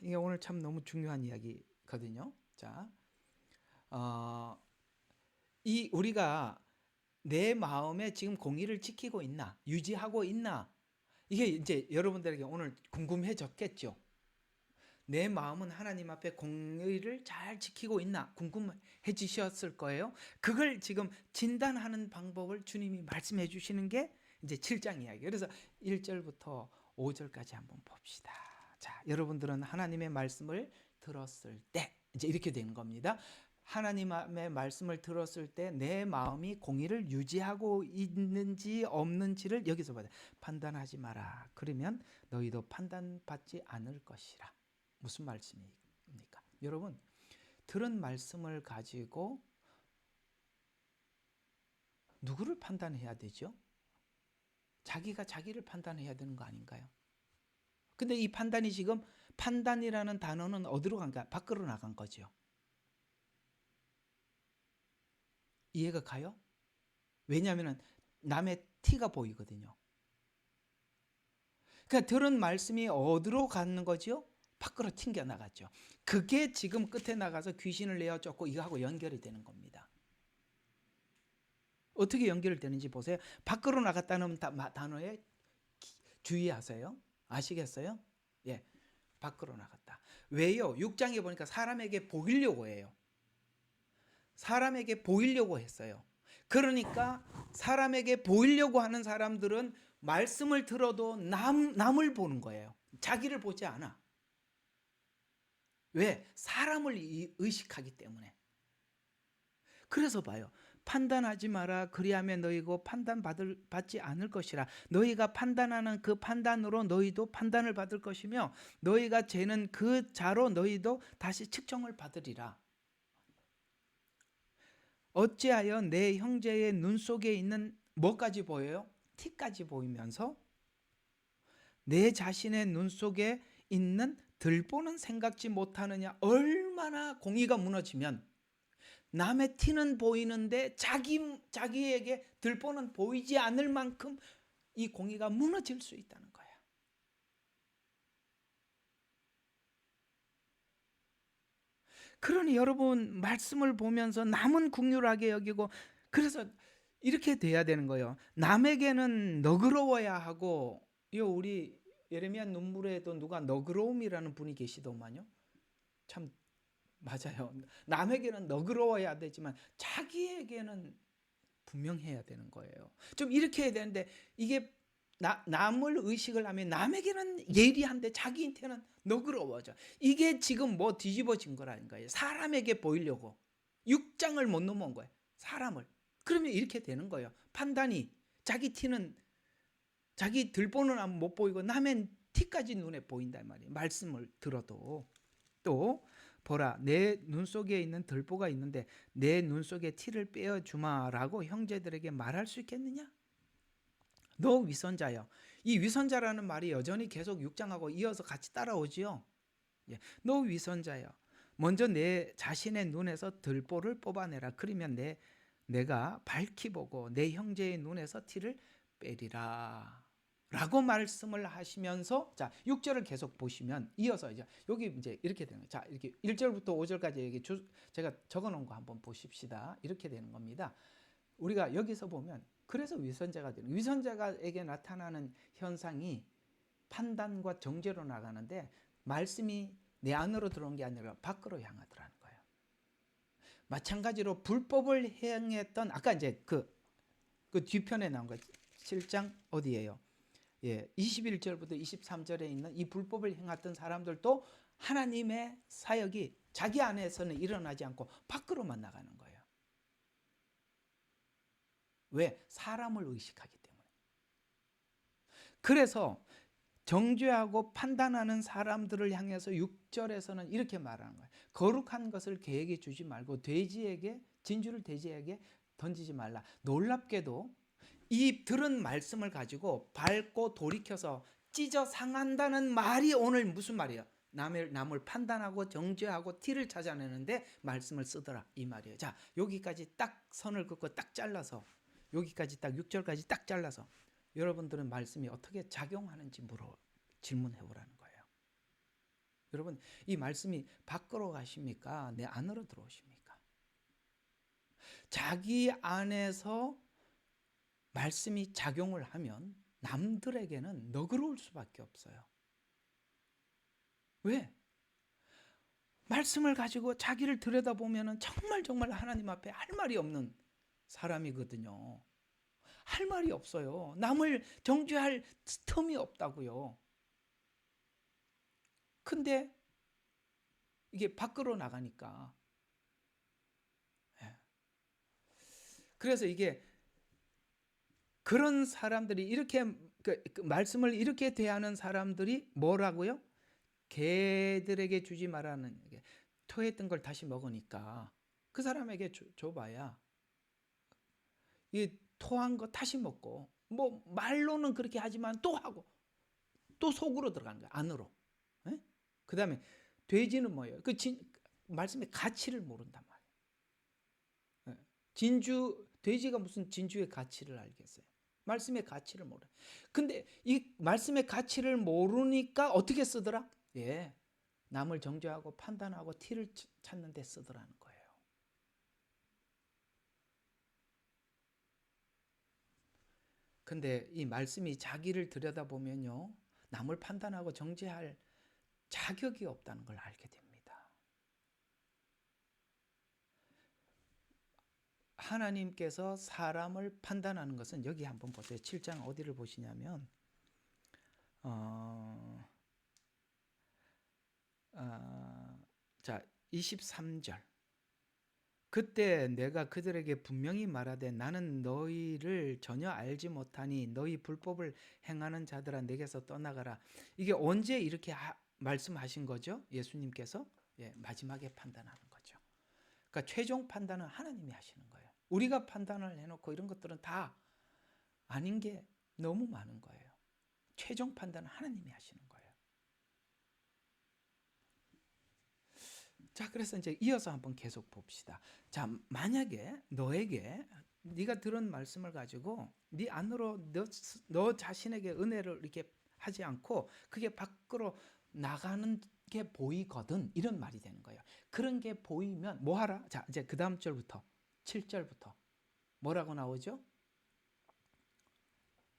이게 오늘 참 너무 중요한 이야기거든요. 자, 이 우리가 내 마음에 지금 공의를 지키고 있나, 유지하고 있나, 이게 이제 여러분들에게 오늘 궁금해졌겠죠. 내 마음은 하나님 앞에 공의를 잘 지키고 있나 궁금해지셨을 거예요. 그걸 지금 진단하는 방법을 주님이 말씀해 주시는 게 이제 7장 이야기. 그래서 1절부터 5절까지 한번 봅시다. 자, 여러분들은 하나님의 말씀을 들었을 때 이제 이렇게 되는 겁니다. 하나님의 말씀을 들었을 때 내 마음이 공의를 유지하고 있는지 없는지를 여기서 봐야 돼. 판단하지 마라. 그러면 너희도 판단받지 않을 것이라. 무슨 말씀입니까? 여러분, 들은 말씀을 가지고 누구를 판단해야 되죠? 자기가 자기를 판단해야 되는 거 아닌가요? 근데 이 판단이 지금 판단이라는 단어는 어디로 간가? 밖으로 나간 거죠. 이해가 가요? 왜냐하면 남의 티가 보이거든요. 그러니까 들은 말씀이 어디로 가는 거죠? 밖으로 튕겨나갔죠. 그게 지금 끝에 나가서 귀신을 내어 쫓고 이거하고 연결이 되는 겁니다. 어떻게 연결되는지 보세요. 밖으로 나갔다는 단어에 주의하세요. 아시겠어요? 예, 밖으로 나갔다. 왜요? 6장에 보니까 사람에게 보이려고 해요. 사람에게 보이려고 했어요. 그러니까 사람에게 보이려고 하는 사람들은 말씀을 들어도 남을 보는 거예요. 자기를 보지 않아. 왜? 사람을 의식하기 때문에. 그래서 봐요. 판단하지 마라. 그리하면 너희고 판단받지 않을 것이라. 너희가 판단하는 그 판단으로 너희도 판단을 받을 것이며 너희가 재는 그 자로 너희도 다시 측정을 받으리라. 어찌하여 내 형제의 눈 속에 있는 뭐까지 보여요? 티까지 보이면서 내 자신의 눈 속에 있는 들보는 생각지 못하느냐. 얼마나 공의가 무너지면 남의 티는 보이는데 자기에게 들보는 보이지 않을 만큼 이 공의가 무너질 수 있다는 거야. 그러니 여러분 말씀을 보면서 남은 긍휼하게 여기고 그래서 이렇게 돼야 되는 거예요. 남에게는 너그러워야 하고 우리 예레미야 눈물에도 누가 너그러움이라는 분이 계시더만요. 참 맞아요. 남에게는 너그러워야 되지만 자기에게는 분명해야 되는 거예요. 좀 이렇게 해야 되는데 이게 남을 의식을 하면 남에게는 예리한데 자기한테는 너그러워져. 이게 지금 뭐 뒤집어진 거라는 거예요. 사람에게 보이려고 6장을 못 넘어온 거예요. 사람을. 그러면 이렇게 되는 거예요. 판단이 자기 티는 자기 들보는 못 보이고 남의 티까지 눈에 보인단 말이에요. 말씀을 들어도. 또 보라 내 눈 속에 있는 들보가 있는데 내 눈 속에 티를 빼어주마라고 형제들에게 말할 수 있겠느냐? 너 위선자여. 이 위선자라는 말이 여전히 계속 6장하고 이어서 같이 따라오지요. 예. 너 위선자여. 먼저 내 자신의 눈에서 들보를 뽑아내라. 그러면 내가 밝히 보고 내 형제의 눈에서 티를 빼리라. 라고 말씀을 하시면서 자 6절을 계속 보시면 이어서 이제 여기 이제 이렇게 되는 거예요. 자 이렇게 1절부터 5절까지 제가 적어놓은 거 한번 보십시다. 이렇게 되는 겁니다. 우리가 여기서 보면 그래서 위선자가 되는 위선자에게 나타나는 현상이 판단과 정죄로 나가는데 말씀이 내 안으로 들어온 게 아니라 밖으로 향하더라는 거예요. 마찬가지로 불법을 행했던 아까 이제 그 뒤편에 나온 거 7장 어디예요? 21절부터 23절에 있는 이 불법을 행했던 사람들도 하나님의 사역이 자기 안에서는 일어나지 않고 밖으로만 나가는 거예요. 왜? 사람을 의식하기 때문에. 그래서 정죄하고 판단하는 사람들을 향해서 6절에서는 이렇게 말하는 거예요. 거룩한 것을 개에게 주지 말고 진주를 돼지에게 던지지 말라. 놀랍게도 이 들은 말씀을 가지고 밟고 돌이켜서 찢어 상한다는 말이 오늘 무슨 말이에요? 남을 판단하고 정죄하고 티를 찾아내는데 말씀을 쓰더라 이 말이에요. 자, 여기까지 딱 선을 긋고 딱 잘라서 여기까지 딱 6절까지 딱 잘라서 여러분들은 말씀이 어떻게 작용하는지 질문해 보라는 거예요. 여러분, 이 말씀이 밖으로 가십니까? 내 안으로 들어오십니까? 자기 안에서 말씀이 작용을 하면 남들에게는 너그러울 수밖에 없어요. 왜? 말씀을 가지고 자기를 들여다보면 정말 하나님 앞에 할 말이 없는 사람이거든요. 할 말이 없어요. 남을 정죄할 틈이 없다고요. 근데 이게 밖으로 나가니까. 그래서 이게 그런 사람들이 이렇게 그 말씀을 이렇게 대하는 사람들이 뭐라고요? 개들에게 주지 말라는, 토했던 걸 다시 먹으니까 그 사람에게 줘봐야 이 토한 거 다시 먹고, 뭐 말로는 그렇게 하지만 또 하고 또 속으로 들어가는 거야, 안으로. 그 다음에 돼지는 뭐예요? 말씀의 가치를 모른단 말이에요. 돼지가 무슨 진주의 가치를 알겠어요? 말씀의 가치를 모르. 근데 이 말씀의 가치를 모르니까 어떻게 쓰더라? 남을 정죄하고 판단하고 티를 찾는 데 쓰더라는 거예요. 근데 이 말씀이 자기를 들여다보면요, 남을 판단하고 정죄할 자격이 없다는 걸 알게 됩니다. 하나님께서 사람을 판단하는 것은 여기 한번 보세요. 7장 어디를 보시냐면 자, 23절. 그때 내가 그들에게 분명히 말하되 나는 너희를 전혀 알지 못하니 너희 불법을 행하는 자들아 내게서 떠나가라. 이게 언제 이렇게 말씀하신 거죠? 예수님께서 마지막에 판단하는 거죠. 그러니까 최종 판단은 하나님이 하시는 거예요. 우리가 판단을 해놓고 이런 것들은 다 아닌 게 너무 많은 거예요. 최종 판단은 하나님이 하시는 거예요. 자, 그래서 이제 이어서 한번 계속 봅시다. 자, 만약에 너에게 네가 들은 말씀을 가지고 네 안으로 너 자신에게 은혜를 이렇게 하지 않고 그게 밖으로 나가는 게 보이거든, 이런 말이 되는 거예요. 그런 게 보이면 뭐 하라? 자, 이제 그 다음 절부터 7절부터 뭐라고 나오죠?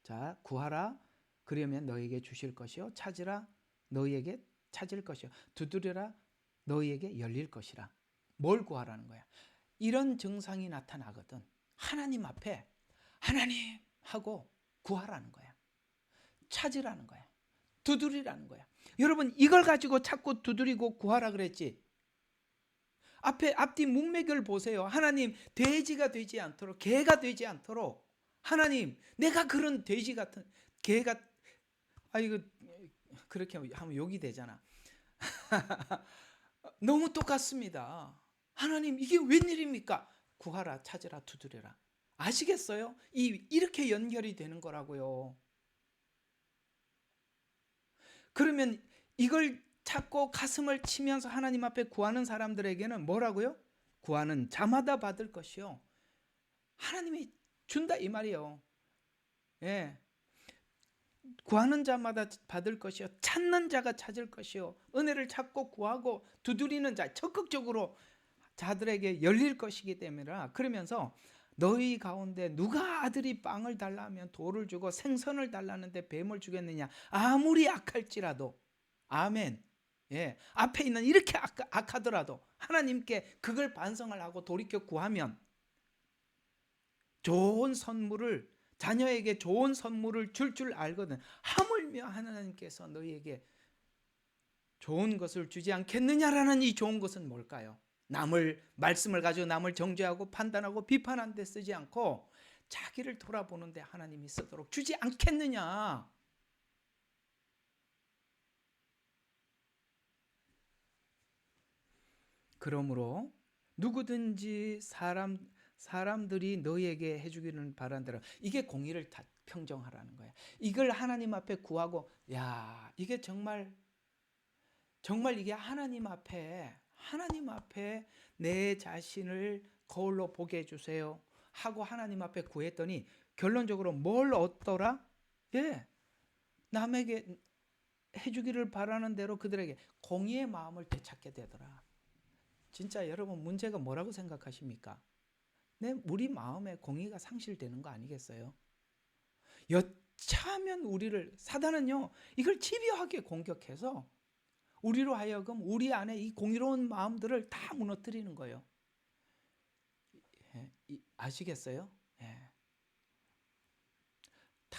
자, 구하라 그러면 너에게 주실 것이요, 찾으라 너희에게 찾을 것이요, 두드려라 너희에게 열릴 것이라. 뭘 구하라는 거야? 이런 증상이 나타나거든. 하나님 앞에 하나님 하고 구하라는 거야. 찾으라는 거야. 두드리라는 거야. 여러분, 이걸 가지고 찾고 두드리고 구하라 그랬지. 앞뒤 문맥을 보세요. 하나님, 돼지가 되지 않도록, 개가 되지 않도록, 하나님, 내가 그런 돼지 같은, 개가, 이거 그렇게 하면 욕이 되잖아. 너무 똑같습니다. 하나님, 이게 웬일입니까? 구하라, 찾으라, 두드려라. 아시겠어요? 이렇게 연결이 되는 거라고요. 그러면 이걸 찾고 가슴을 치면서 하나님 앞에 구하는 사람들에게는 뭐라고요? 구하는 자마다 받을 것이요, 하나님이 준다 이 말이에요. 구하는 자마다 받을 것이요, 찾는 자가 찾을 것이요, 은혜를 찾고 구하고 두드리는 자, 적극적으로 자들에게 열릴 것이기 때문이라. 그러면서 너희 가운데 누가 아들이 빵을 달라 하면 돌을 주고 생선을 달라는데 뱀을 주겠느냐? 아무리 악할지라도. 아멘. 앞에 있는 이렇게 악하더라도 하나님께 그걸 반성을 하고 돌이켜 구하면 좋은 선물을 자녀에게 좋은 선물을 줄 알거든. 하물며 하나님께서 너희에게 좋은 것을 주지 않겠느냐라는 이 좋은 것은 뭘까요? 말씀을 가지고 남을 정죄하고 판단하고 비판하는 데 쓰지 않고 자기를 돌아보는 데 하나님이 쓰도록 주지 않겠느냐. 그러므로 누구든지 사람들이 너희에게 해주기를 바란 대로, 이게 공의를 다 평정하라는 거야. 이걸 하나님 앞에 구하고, 야, 이게 정말 이게 하나님 앞에 내 자신을 거울로 보게 해주세요 하고 하나님 앞에 구했더니 결론적으로 뭘 얻더라? 예, 남에게 해주기를 바라는 대로 그들에게 공의의 마음을 되찾게 되더라. 진짜 여러분, 문제가 뭐라고 생각하십니까? 우리 마음에 공의가 상실되는 거 아니겠어요? 여차하면 사단은요, 이걸 집요하게 공격해서 우리로 하여금 우리 안에 이 공의로운 마음들을 다 무너뜨리는 거예요. 아시겠어요? 예. 다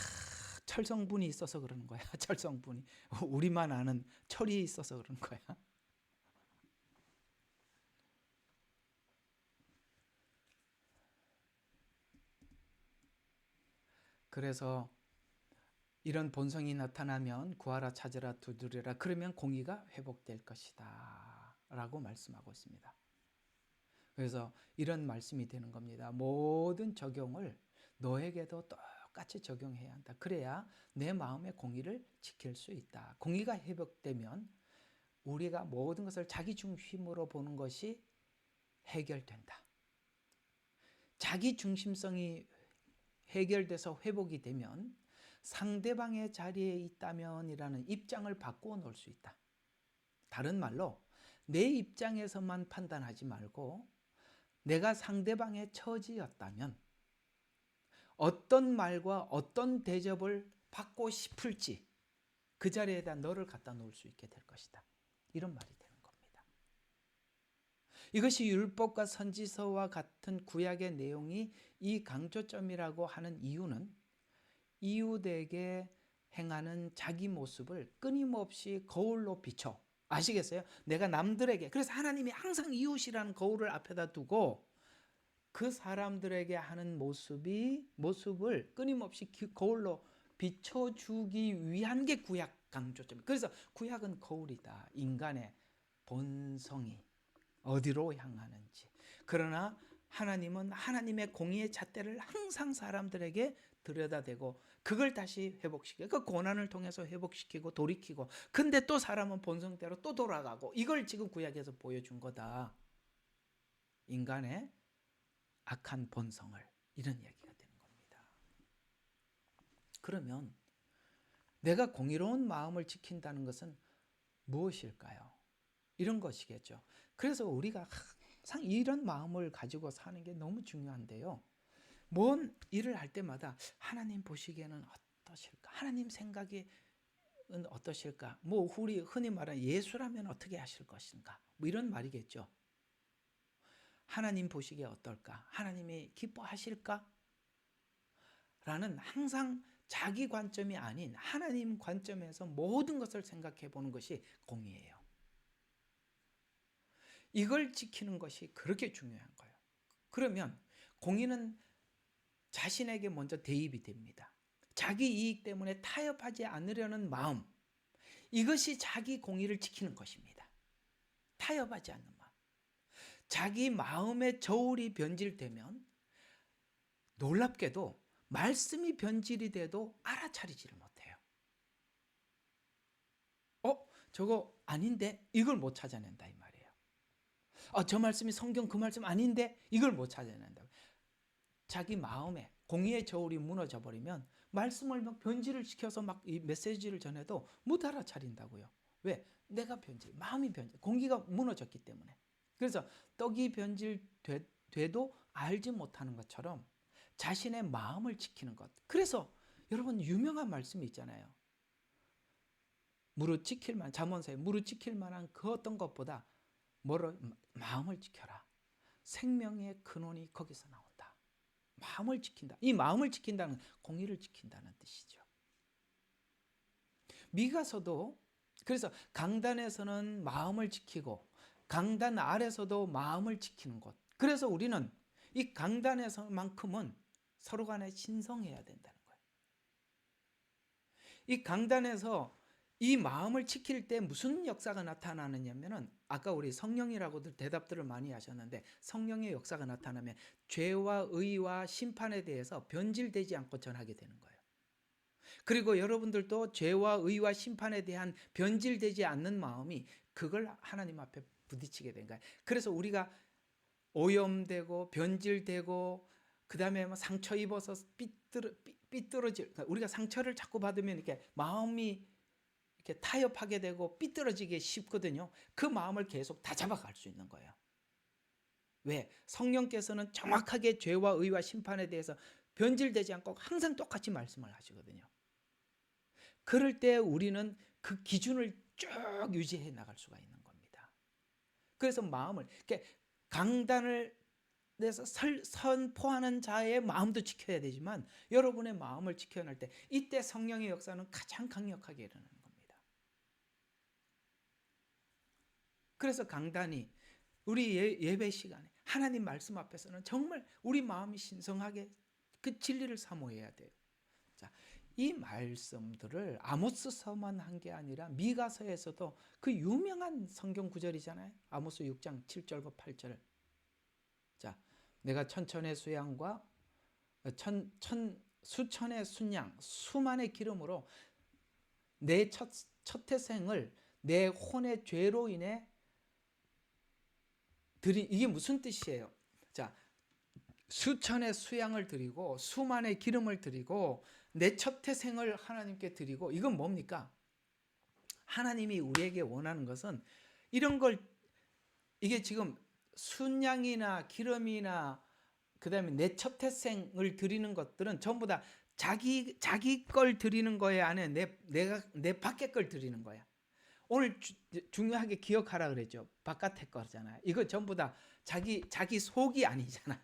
철성분이 있어서 그러는 거야. 철성분이. 우리만 아는 철이 있어서 그러는 거야. 그래서 이런 본성이 나타나면 구하라, 찾으라, 두드려라. 그러면 공의가 회복될 것이다 라고 말씀하고 있습니다. 그래서 이런 말씀이 되는 겁니다. 모든 적용을 너에게도 똑같이 적용해야 한다. 그래야 내 마음의 공의를 지킬 수 있다. 공의가 회복되면 우리가 모든 것을 자기 중심으로 보는 것이 해결된다. 자기 중심성이 해결돼서 회복이 되면 상대방의 자리에 있다면이라는 입장을 바꾸어 놓을 수 있다. 다른 말로 내 입장에서만 판단하지 말고 내가 상대방의 처지였다면 어떤 말과 어떤 대접을 받고 싶을지 그 자리에다 너를 갖다 놓을 수 있게 될 것이다. 이런 말이 되는 겁니다. 이것이 율법과 선지서와 같은 구약의 내용이 이 강조점이라고 하는 이유는 이웃에게 행하는 자기 모습을 끊임없이 거울로 비춰. 아시겠어요? 내가 남들에게, 그래서 하나님이 항상 이웃이라는 거울을 앞에다 두고 그 사람들에게 하는 모습을 끊임없이 거울로 비춰주기 위한 게 구약 강조점이에요. 그래서 구약은 거울이다. 인간의 본성이 어디로 향하는지. 그러나 하나님은 하나님의 공의의 잣대를 항상 사람들에게 들여다대고 그걸 다시 회복시키고 그 고난을 통해서 회복시키고 돌이키고, 근데 또 사람은 본성대로 또 돌아가고, 이걸 지금 구약에서 보여준 거다. 인간의 악한 본성을, 이런 이야기가 되는 겁니다. 그러면 내가 공의로운 마음을 지킨다는 것은 무엇일까요? 이런 것이겠죠. 그래서 우리가 항상 이런 마음을 가지고 사는 게 너무 중요한데요. 뭔 일을 할 때마다 하나님 보시기에는 어떠실까? 하나님 생각이 어떠실까? 우리 흔히 말하는 예수라면 어떻게 하실 것인가? 이런 말이겠죠. 하나님 보시기에 어떨까? 하나님이 기뻐하실까? 라는 항상 자기 관점이 아닌 하나님 관점에서 모든 것을 생각해 보는 것이 공의예요. 이걸 지키는 것이 그렇게 중요한 거예요. 그러면 공의는 자신에게 먼저 대입이 됩니다. 자기 이익 때문에 타협하지 않으려는 마음, 이것이 자기 공의를 지키는 것입니다. 타협하지 않는 마음. 자기 마음의 저울이 변질되면 놀랍게도 말씀이 변질이 돼도 알아차리지를 못해요. 저거 아닌데? 이걸 못 찾아낸다 이 말이에요. 저 말씀이 성경 그 말씀 아닌데? 이걸 못 찾아낸다. 자기 마음에 공의의 저울이 무너져 버리면 말씀을 막 변질을 시켜서 막 이 메시지를 전해도 못 알아차린다고요. 왜? 내가 마음이 공기가 무너졌기 때문에. 그래서 떡이 변질돼도 알지 못하는 것처럼 자신의 마음을 지키는 것. 그래서 여러분, 유명한 말씀이 있잖아요. 무릇 지킬 만, 잠언서에 무릇 지킬 만한 그 어떤 것보다 마음을 지켜라. 생명의 근원이 거기서 나온다. 마음을 지킨다. 이 마음을 지킨다는 공의를 지킨다는 뜻이죠. 미가서도 그래서 강단에서는 마음을 지키고 강단 아래서도 마음을 지키는 것. 그래서 우리는 이 강단에서만큼은 서로 간에 신성해야 된다는 거예요. 이 강단에서 이 마음을 지킬 때 무슨 역사가 나타나느냐면은 아까 우리 성령이라고들 대답들을 많이 하셨는데 성령의 역사가 나타나면 죄와 의와 심판에 대해서 변질되지 않고 전하게 되는 거예요. 그리고 여러분들도 죄와 의와 심판에 대한 변질되지 않는 마음이 그걸 하나님 앞에 부딪히게 된 거예요. 그래서 우리가 오염되고 변질되고 그 다음에 뭐 상처 입어서 삐뚤어질, 그러니까 우리가 상처를 자꾸 받으면 이렇게 마음이 이렇게 타협하게 되고 삐뚤어지기 쉽거든요. 그 마음을 계속 다잡아갈 수 있는 거예요. 왜? 성령께서는 정확하게 죄와 의와 심판에 대해서 변질되지 않고 항상 똑같이 말씀을 하시거든요. 그럴 때 우리는 그 기준을 쭉 유지해 나갈 수가 있는 겁니다. 그래서 마음을 이렇게 강단을 내서 선포하는 자의 마음도 지켜야 되지만 여러분의 마음을 지켜낼 때 이때 성령의 역사는 가장 강력하게 일어나는 겁니다. 그래서 강단이 우리 예배 시간에 하나님 말씀 앞에서는 정말 우리 마음이 신성하게 그 진리를 사모해야 돼요. 자, 이 말씀들을 아모스서만 한 게 아니라 미가서에서도 그 유명한 성경 구절이잖아요. 아모스 6장 7절과 8절. 자, 내가 천천의 수양과 수천의 순양, 수만의 기름으로 내 첫 태생을 내 혼의 죄로 인해 이게 무슨 뜻이에요? 자, 수천의 수양을 드리고 수만의 기름을 드리고 내 첫 태생을 하나님께 드리고 이건 뭡니까? 하나님이 우리에게 원하는 것은 이런 걸 이게 지금 순양이나 기름이나 그다음에 내 첫 태생을 드리는 것들은 전부 다 자기 걸 드리는 거에 안에 내 밖에 걸 드리는 거야. 오늘 중요하게 기억하라 그랬죠. 바깥의 거잖아요. 이거 전부 다 자기 속이 아니잖아.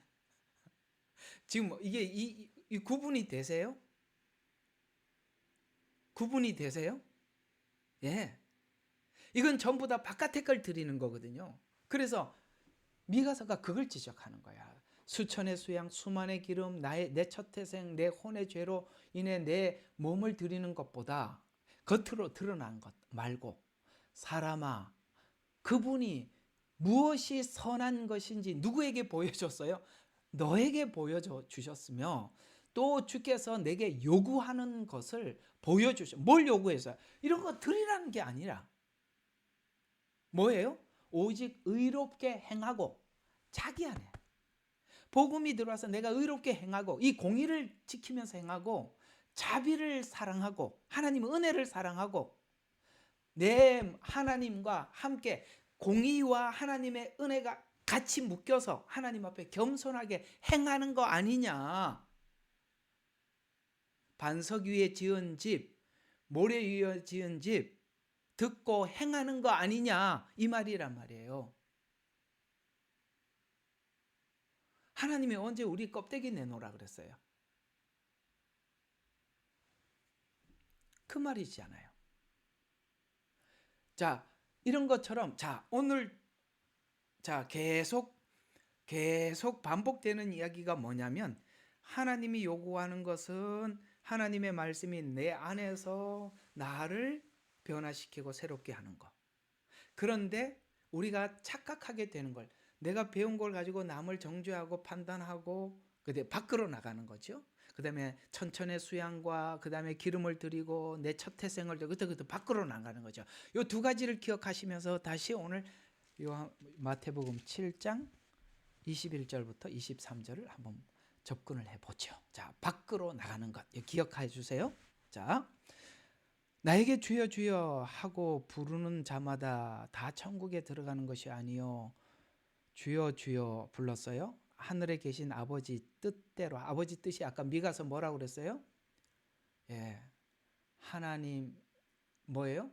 지금 이게 이 구분이 되세요? 구분이 되세요? 예. 이건 전부 다 바깥의 걸 드리는 거거든요. 그래서 미가서가 그걸 지적하는 거야. 수천의 수양, 수만의 기름, 내 첫 태생, 내 혼의 죄로 인해 내 몸을 드리는 것보다 겉으로 드러난 것 말고 사람아, 그분이 무엇이 선한 것인지 누구에게 보여줬어요? 너에게 보여주셨으며 또 주께서 내게 요구하는 것을 보여주셔. 뭘 요구했어요? 이런 거 드리라는 게 아니라 뭐예요? 오직 의롭게 행하고 자기 안에 복음이 들어와서 내가 의롭게 행하고 이 공의를 지키면서 행하고 자비를 사랑하고 하나님의 은혜를 사랑하고 내 하나님과 함께 공의와 하나님의 은혜가 같이 묶여서 하나님 앞에 겸손하게 행하는 거 아니냐. 반석 위에 지은 집, 모래 위에 지은 집 듣고 행하는 거 아니냐 이 말이란 말이에요. 하나님이 언제 우리 껍데기 내놓으라 그랬어요? 그 말이잖아요. 자, 이런 것처럼 자, 오늘 계속 반복되는 이야기가 뭐냐면 하나님이 요구하는 것은 하나님의 말씀이 내 안에서 나를 변화시키고 새롭게 하는 것. 그런데 우리가 착각하게 되는 걸 내가 배운 걸 가지고 남을 정죄하고 판단하고 그때 밖으로 나가는 거죠. 그 다음에 천천의 수양과 그 다음에 기름을 드리고 내 첫 태생을 그때 밖으로 나가는 거죠. 이 두 가지를 기억하시면서 다시 오늘 마태복음 7장 21절부터 23절을 한번 접근을 해보죠. 자, 밖으로 나가는 것 기억해 주세요. 자, 나에게 주여 주여 하고 부르는 자마다 다 천국에 들어가는 것이 아니요 주여 주여 불렀어요. 하늘에 계신 아버지 뜻대로. 아버지 뜻이 아까 미가서 뭐라고 그랬어요? 예, 하나님 뭐예요?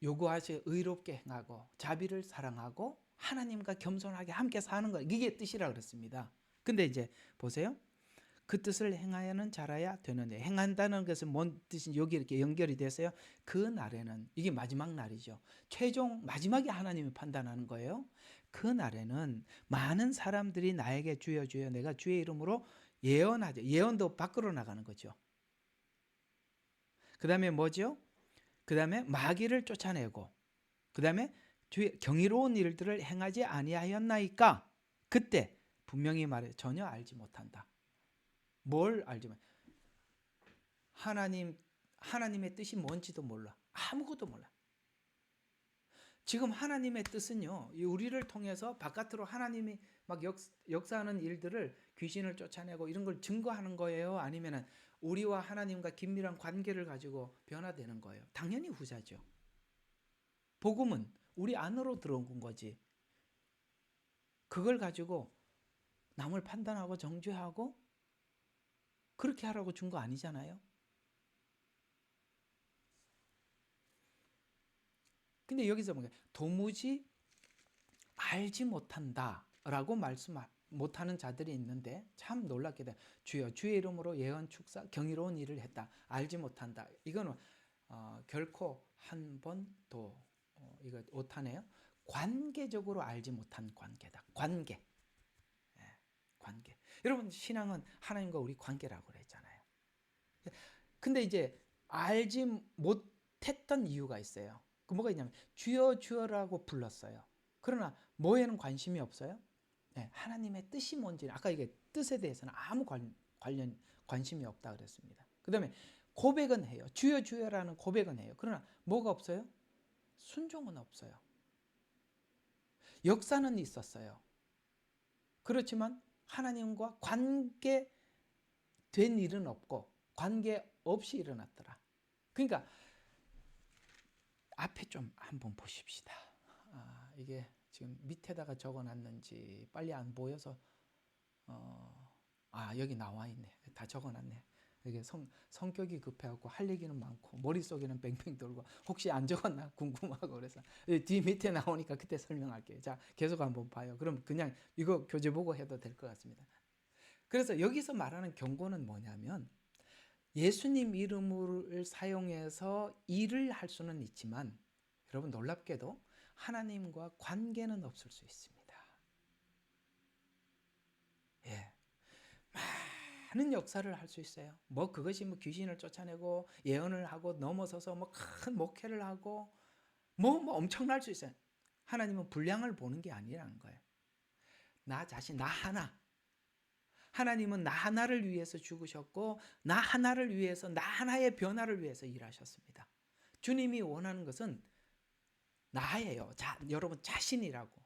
요구하시 의롭게 행하고 자비를 사랑하고 하나님과 겸손하게 함께 사는 것 이게 뜻이라 그랬습니다. 근데 이제 보세요. 그 뜻을 행하여는 자라야 되는데, 행한다는 것은 뭔 뜻인지 여기 이렇게 연결이 됐어요. 그 날에는, 이게 마지막 날이죠. 최종 마지막에 하나님이 판단하는 거예요. 그 날에는 많은 사람들이 나에게 주여 주여 내가 주의 이름으로 예언하죠. 예언도 밖으로 나가는 거죠. 그 다음에 뭐죠? 그 다음에 마귀를 쫓아내고, 그 다음에 주의 경이로운 일들을 행하지 아니하였나이까. 그때 분명히 말해 전혀 알지 못한다. 뭘 알지 못? 하나님의 뜻이 뭔지도 몰라. 아무것도 몰라. 지금 하나님의 뜻은요, 우리를 통해서 바깥으로 하나님이 막 역사하는 일들을, 귀신을 쫓아내고 이런 걸 증거하는 거예요? 아니면 우리와 하나님과 긴밀한 관계를 가지고 변화되는 거예요? 당연히 후자죠. 복음은 우리 안으로 들어온 거지. 그걸 가지고 남을 판단하고 정죄하고 그렇게 하라고 준 거 아니잖아요. 근데 여기서 뭔가 도무지 알지 못한다라고 말씀 못하는 자들이 있는데 참 놀랍게도 주여 주의 이름으로 예언 축사 경이로운 일을 했다. 알지 못한다. 이거는 결코 한 번도 이거 오타네요. 관계적으로 알지 못한 관계다. 관계. 관계. 여러분 신앙은 하나님과 우리 관계라고 그랬잖아요. 근데 이제 알지 못했던 이유가 있어요. 그 뭐가 있냐면 주여 주여라고 불렀어요. 그러나 뭐에는 관심이 없어요? 네, 하나님의 뜻이 뭔지 아까 이게 뜻에 대해서는 아무 관심이 없다 그랬습니다. 그 다음에 고백은 해요. 주여 주여라는 고백은 해요. 그러나 뭐가 없어요? 순종은 없어요. 역사는 있었어요. 그렇지만 하나님과 관계된 일은 없고 관계 없이 일어났더라. 그러니까 앞에 좀 한번 보십시다. 이게 지금 밑에다가 적어놨는지 빨리 안 보여서 여기 나와 있네. 다 적어놨네. 이게 성격이 급해갖고 할 얘기는 많고 머릿속에는 뱅뱅 돌고 혹시 안 적었나 궁금하고 그래서 뒤 밑에 나오니까 그때 설명할게요. 자, 계속 한번 봐요. 그럼 그냥 이거 교재 보고 해도 될 것 같습니다. 그래서 여기서 말하는 경고는 뭐냐면 예수님 이름을 사용해서 일을 할 수는 있지만 여러분 놀랍게도 하나님과 관계는 없을 수 있습니다. 예. 많은 역사를 할 수 있어요. 뭐 그것이 뭐 귀신을 쫓아내고 예언을 하고 넘어서서 뭐 큰 목회를 하고 뭐 엄청날 수 있어요. 하나님은 분량을 보는 게 아니라는 거예요. 나 자신, 나 하나. 하나님은 나 하나를 위해서 죽으셨고 나 하나를 위해서, 나 하나의 변화를 위해서 일하셨습니다. 주님이 원하는 것은 나예요. 여러분 자신이라고.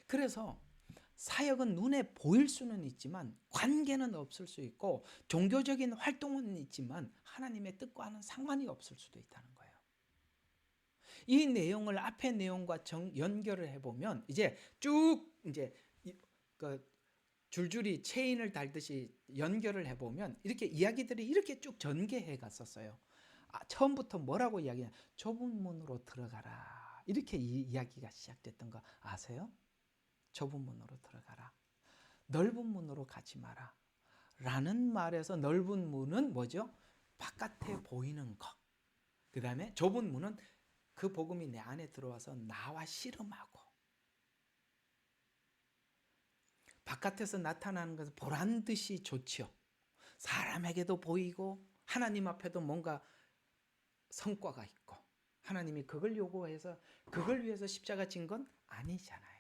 그래서 사역은 눈에 보일 수는 있지만 관계는 없을 수 있고 종교적인 활동은 있지만 하나님의 뜻과는 상관이 없을 수도 있다는 거예요. 이 내용을 앞의 내용과 연결을 해보면 이제 쭉 이제 줄줄이 체인을 달듯이 연결을 해보면 이렇게 이야기들이 이렇게 쭉 전개해 갔었어요. 처음부터 뭐라고 이야기냐? 좁은 문으로 들어가라. 이렇게 이야기가 시작됐던 거 아세요? 좁은 문으로 들어가라. 넓은 문으로 가지 마라. 라는 말에서 넓은 문은 뭐죠? 바깥에 보이는 것. 그 다음에 좁은 문은 그 복음이 내 안에 들어와서 나와 씨름하고 바깥에서 나타나는 것은 보란듯이 좋지요. 사람에게도 보이고 하나님 앞에도 뭔가 성과가 있고 하나님이 그걸 요구해서 그걸 위해서 십자가 진 건 아니잖아요.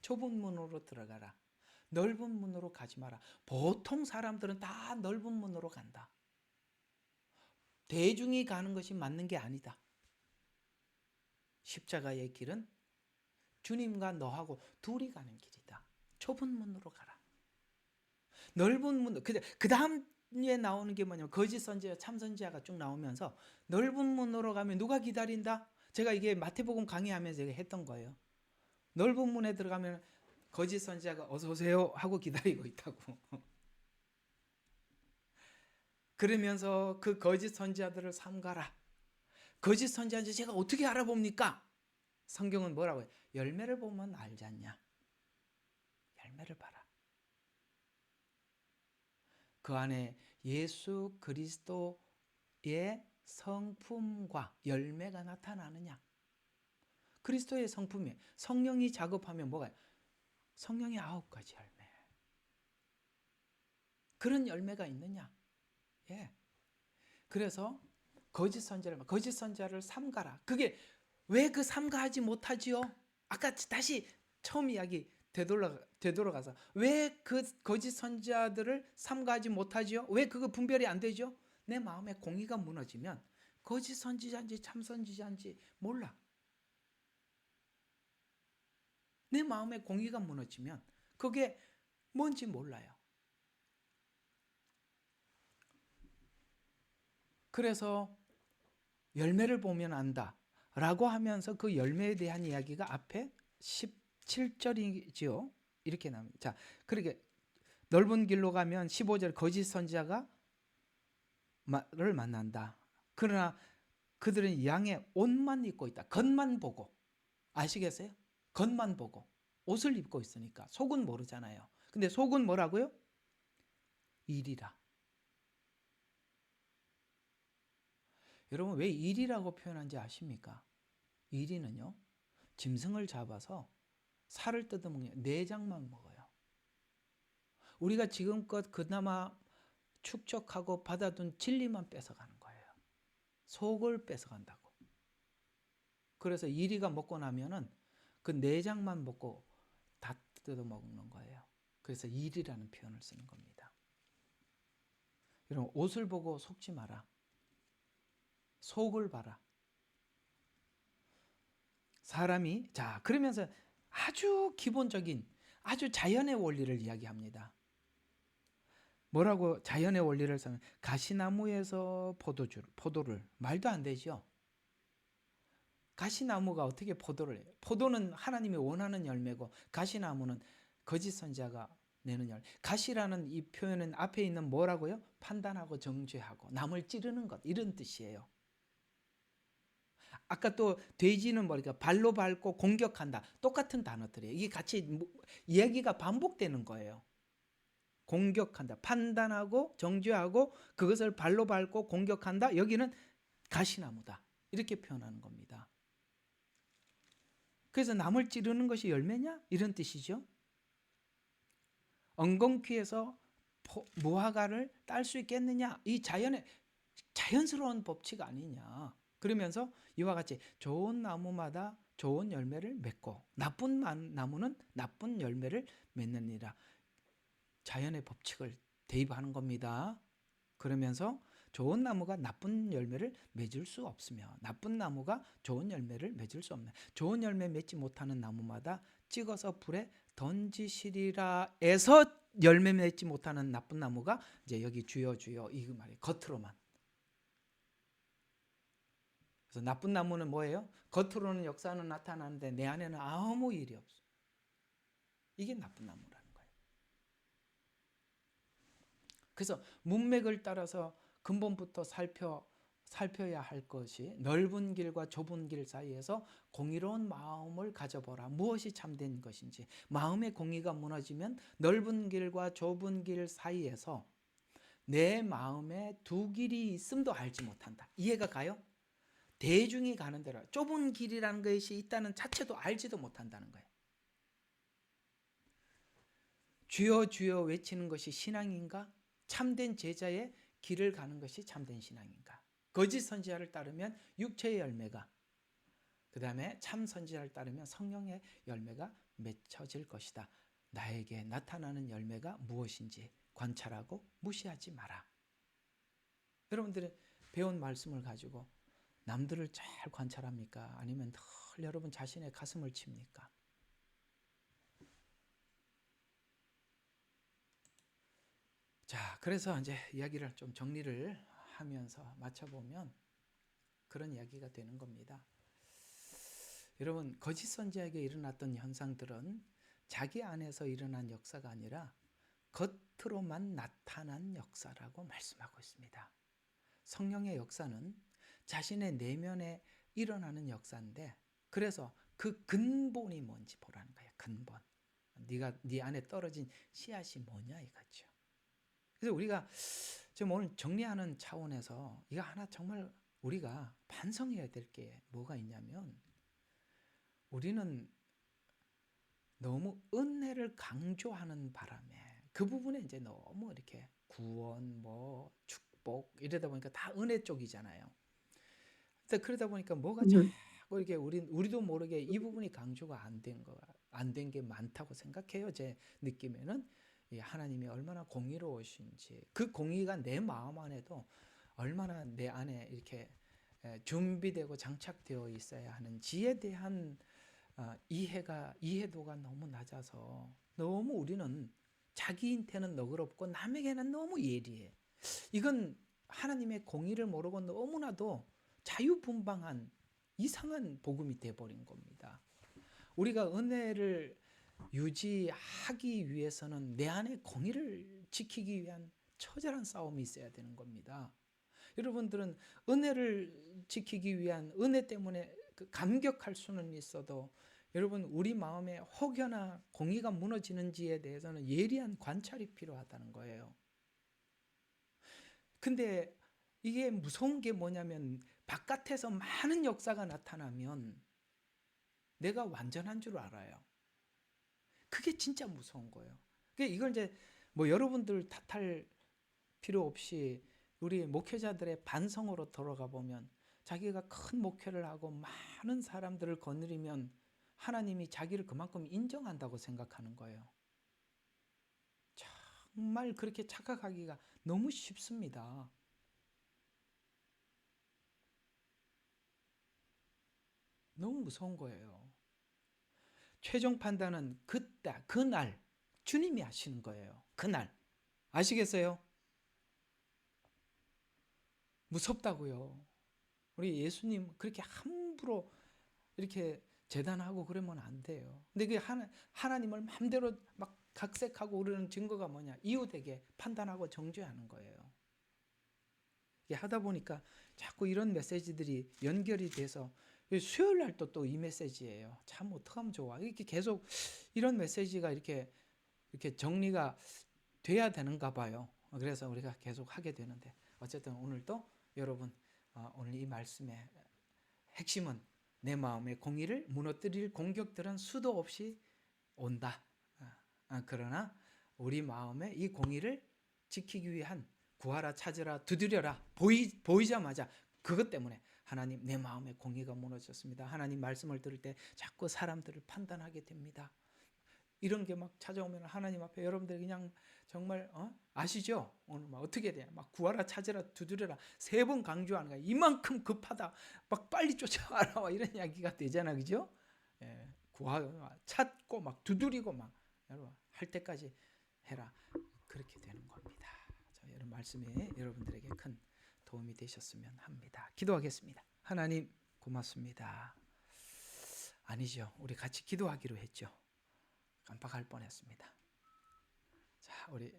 좁은 문으로 들어가라. 넓은 문으로 가지 마라. 보통 사람들은 다 넓은 문으로 간다. 대중이 가는 것이 맞는 게 아니다. 십자가의 길은 주님과 너하고 둘이 가는 길이다. 좁은 문으로 가라. 넓은 문, 그 다음에 나오는 게 뭐냐면 거짓 선지자, 참 선지자가 쭉 나오면서 넓은 문으로 가면 누가 기다린다? 제가 이게 마태복음 강의하면서 했던 거예요. 넓은 문에 들어가면 거짓 선지자가 어서 오세요 하고 기다리고 있다고. 그러면서 그 거짓 선지자들을 삼가라. 거짓 선지자인지 제가 어떻게 알아봅니까? 성경은 뭐라고 해요? 열매를 보면 알지 않냐? 열매를 봐라. 그 안에 예수 그리스도의 성품과 열매가 나타나느냐. 그리스도의 성품이 성령이 작업하면 뭐가 성령의 9가지 열매. 그런 열매가 있느냐. 예. 그래서 거짓 선자를 삼가라. 그게 왜 그 삼가하지 못하지요? 아까 다시 처음 이야기 되돌아가서 왜 그 거짓 선자들을 삼가하지 못하지요? 왜 그거 분별이 안 되죠? 내 마음에 공의가 무너지면 거짓 선지자인지 참 선지자인지 몰라. 내 마음에 공의가 무너지면 그게 뭔지 몰라요. 그래서 열매를 보면 안다 라고 하면서 그 열매에 대한 이야기가 앞에 17절이지요. 이렇게 나옵니다. 자, 그렇게 넓은 길로 가면 15절 거짓 선지자가 를 만난다. 그러나 그들은 양의 옷만 입고 있다. 겉만 보고. 아시겠어요? 겉만 보고. 옷을 입고 있으니까 속은 모르잖아요. 근데 속은 뭐라고요? 일이라. 여러분 왜 일이라고 표현한지 아십니까? 일이는요. 짐승을 잡아서 살을 뜯어먹는 내장만 먹어요. 우리가 지금껏 그나마 축적하고 받아둔 진리만 뺏어가는 거예요. 속을 뺏어간다고. 그래서 이리가 먹고 나면은 그 내장만 먹고 다 뜯어먹는 거예요. 그래서 일이라는 표현을 쓰는 겁니다. 여러분 옷을 보고 속지 마라. 속을 봐라. 사람이 자 그러면서 아주 기본적인 아주 자연의 원리를 이야기합니다. 뭐라고 자연의 원리를 쓰면 가시나무에서 포도를 말도 안 되죠. 가시나무가 어떻게 포도를 해요? 포도는 하나님이 원하는 열매고 가시나무는 거짓 선지자가 내는 열매. 가시라는 이 표현은 앞에 있는 뭐라고요? 판단하고 정죄하고 남을 찌르는 것 이런 뜻이에요. 아까 또 돼지는 뭐니까 발로 밟고 공격한다. 똑같은 단어들이에요. 이게 같이 이야기가 반복되는 거예요. 공격한다. 판단하고 정죄하고 그것을 발로 밟고 공격한다. 여기는 가시나무다. 이렇게 표현하는 겁니다. 그래서 남을 찌르는 것이 열매냐? 이런 뜻이죠. 엉겅퀴에서 무화과를 딸 수 있겠느냐? 이 자연스러운 법칙 아니냐. 그러면서 이와 같이 좋은 나무마다 좋은 열매를 맺고 나쁜 나무는 나쁜 열매를 맺느니라. 자연의 법칙을 대입하는 겁니다. 그러면서 좋은 나무가 나쁜 열매를 맺을 수 없으며 나쁜 나무가 좋은 열매를 맺을 수 없네. 좋은 열매 맺지 못하는 나무마다 찍어서 불에 던지시리라 해서 열매 맺지 못하는 나쁜 나무가 이제 여기 주여 주여 이 말이에요. 겉으로만. 그래서 나쁜 나무는 뭐예요? 겉으로는 역사는 나타나는데 내 안에는 아무 일이 없어. 이게 나쁜 나무라는 거예요. 그래서 문맥을 따라서 근본부터 살펴야 할 것이 넓은 길과 좁은 길 사이에서 공의로운 마음을 가져보라. 무엇이 참된 것인지. 마음의 공의가 무너지면 넓은 길과 좁은 길 사이에서 내 마음에 두 길이 있음도 알지 못한다. 이해가 가요? 대중이 가는 대로 좁은 길이라는 것이 있다는 자체도 알지도 못한다는 거예요. 주여 주여 외치는 것이 신앙인가? 참된 제자의 길을 가는 것이 참된 신앙인가? 거짓 선지자를 따르면 육체의 열매가, 그 다음에 참 선지자를 따르면 성령의 열매가 맺혀질 것이다. 나에게 나타나는 열매가 무엇인지 관찰하고 무시하지 마라. 여러분들이 배운 말씀을 가지고 남들을 잘 관찰합니까? 아니면 늘 여러분 자신의 가슴을 칩니까? 자, 그래서 이제 이야기를 좀 정리를 하면서 맞춰보면 그런 이야기가 되는 겁니다. 여러분, 거짓 선지자에게 일어났던 현상들은 자기 안에서 일어난 역사가 아니라 겉으로만 나타난 역사라고 말씀하고 있습니다. 성령의 역사는 자신의 내면에 일어나는 역사인데, 그래서 그 근본이 뭔지 보라는 거예요. 근본. 네 안에 떨어진 씨앗이 뭐냐 이거죠. 그래서 우리가 지금 오늘 정리하는 차원에서 이거 하나 정말 우리가 반성해야 될 게 뭐가 있냐면, 우리는 너무 은혜를 강조하는 바람에 그 부분에 이제 너무 이렇게 구원, 뭐 축복 이러다 보니까 다 은혜 쪽이잖아요. 그러다 보니까 뭐가 자꾸 이렇게 우리도 모르게 이 부분이 강조가 안 된 게 많다고 생각해요. 제 느낌에는 하나님이 얼마나 공의로우신지, 그 공의가 내 마음 안에도 얼마나 내 안에 이렇게 준비되고 장착되어 있어야 하는지에 대한 이해도가 너무 낮아서 너무 우리는 자기한테는 너그럽고 남에게는 너무 예리해. 이건 하나님의 공의를 모르고 너무나도 자유분방한 이상한 복음이 되어버린 겁니다. 우리가 은혜를 유지하기 위해서는 내 안에 공의를 지키기 위한 처절한 싸움이 있어야 되는 겁니다. 여러분들은 은혜를 지키기 위한, 은혜 때문에 감격할 수는 있어도 여러분, 우리 마음에 혹여나 공의가 무너지는지에 대해서는 예리한 관찰이 필요하다는 거예요. 근데 이게 무서운 게 뭐냐면, 바깥에서 많은 역사가 나타나면 내가 완전한 줄 알아요. 그게 진짜 무서운 거예요. 이걸 이제 뭐 여러분들 탓할 필요 없이 우리 목회자들의 반성으로 돌아가 보면, 자기가 큰 목회를 하고 많은 사람들을 거느리면 하나님이 자기를 그만큼 인정한다고 생각하는 거예요. 정말 그렇게 착각하기가 너무 쉽습니다. 너무 무서운 거예요. 최종 판단은 그날 주님이 하시는 거예요. 그날. 아시겠어요? 무섭다고요. 우리 예수님 그렇게 함부로 이렇게 재단하고 그러면 안 돼요. 근데 그 하나님을 마음대로 막 각색하고 그러는 증거가 뭐냐? 이웃에게 판단하고 정죄하는 거예요. 이게 하다 보니까 자꾸 이런 메시지들이 연결이 돼서, 수요일 날도 또 이 메시지예요. 참 어떡하면 좋아. 이렇게 계속 이런 메시지가 이렇게 정리가 돼야 되는가 봐요. 그래서 우리가 계속 하게 되는데, 어쨌든 오늘도 여러분, 오늘 이 말씀의 핵심은 내 마음의 공의를 무너뜨릴 공격들은 수도 없이 온다. 그러나 우리 마음에 이 공의를 지키기 위한, 구하라, 찾으라, 두드려라, 보이자마자 그것 때문에 하나님, 내 마음의 공의가 무너졌습니다. 하나님 말씀을 들을 때 자꾸 사람들을 판단하게 됩니다. 이런 게 막 찾아오면 하나님 앞에 여러분들이 그냥 정말 아시죠? 오늘 막 어떻게 돼? 막 구하라, 찾으라, 두드려라 3번 강조하는 거야. 이만큼 급하다. 막 빨리 쫓아와라. 이런 이야기가 되잖아, 그죠? 예, 찾고 막 두드리고 막 여러분 할 때까지 해라. 그렇게 되는 겁니다. 자, 이런 말씀이 여러분들에게 큰 도움이 되셨으면 합니다. 기도하겠습니다. 하나님 고맙습니다. 아니죠. 우리 같이 기도하기로 했죠. 깜빡할 뻔했습니다. 자, 우리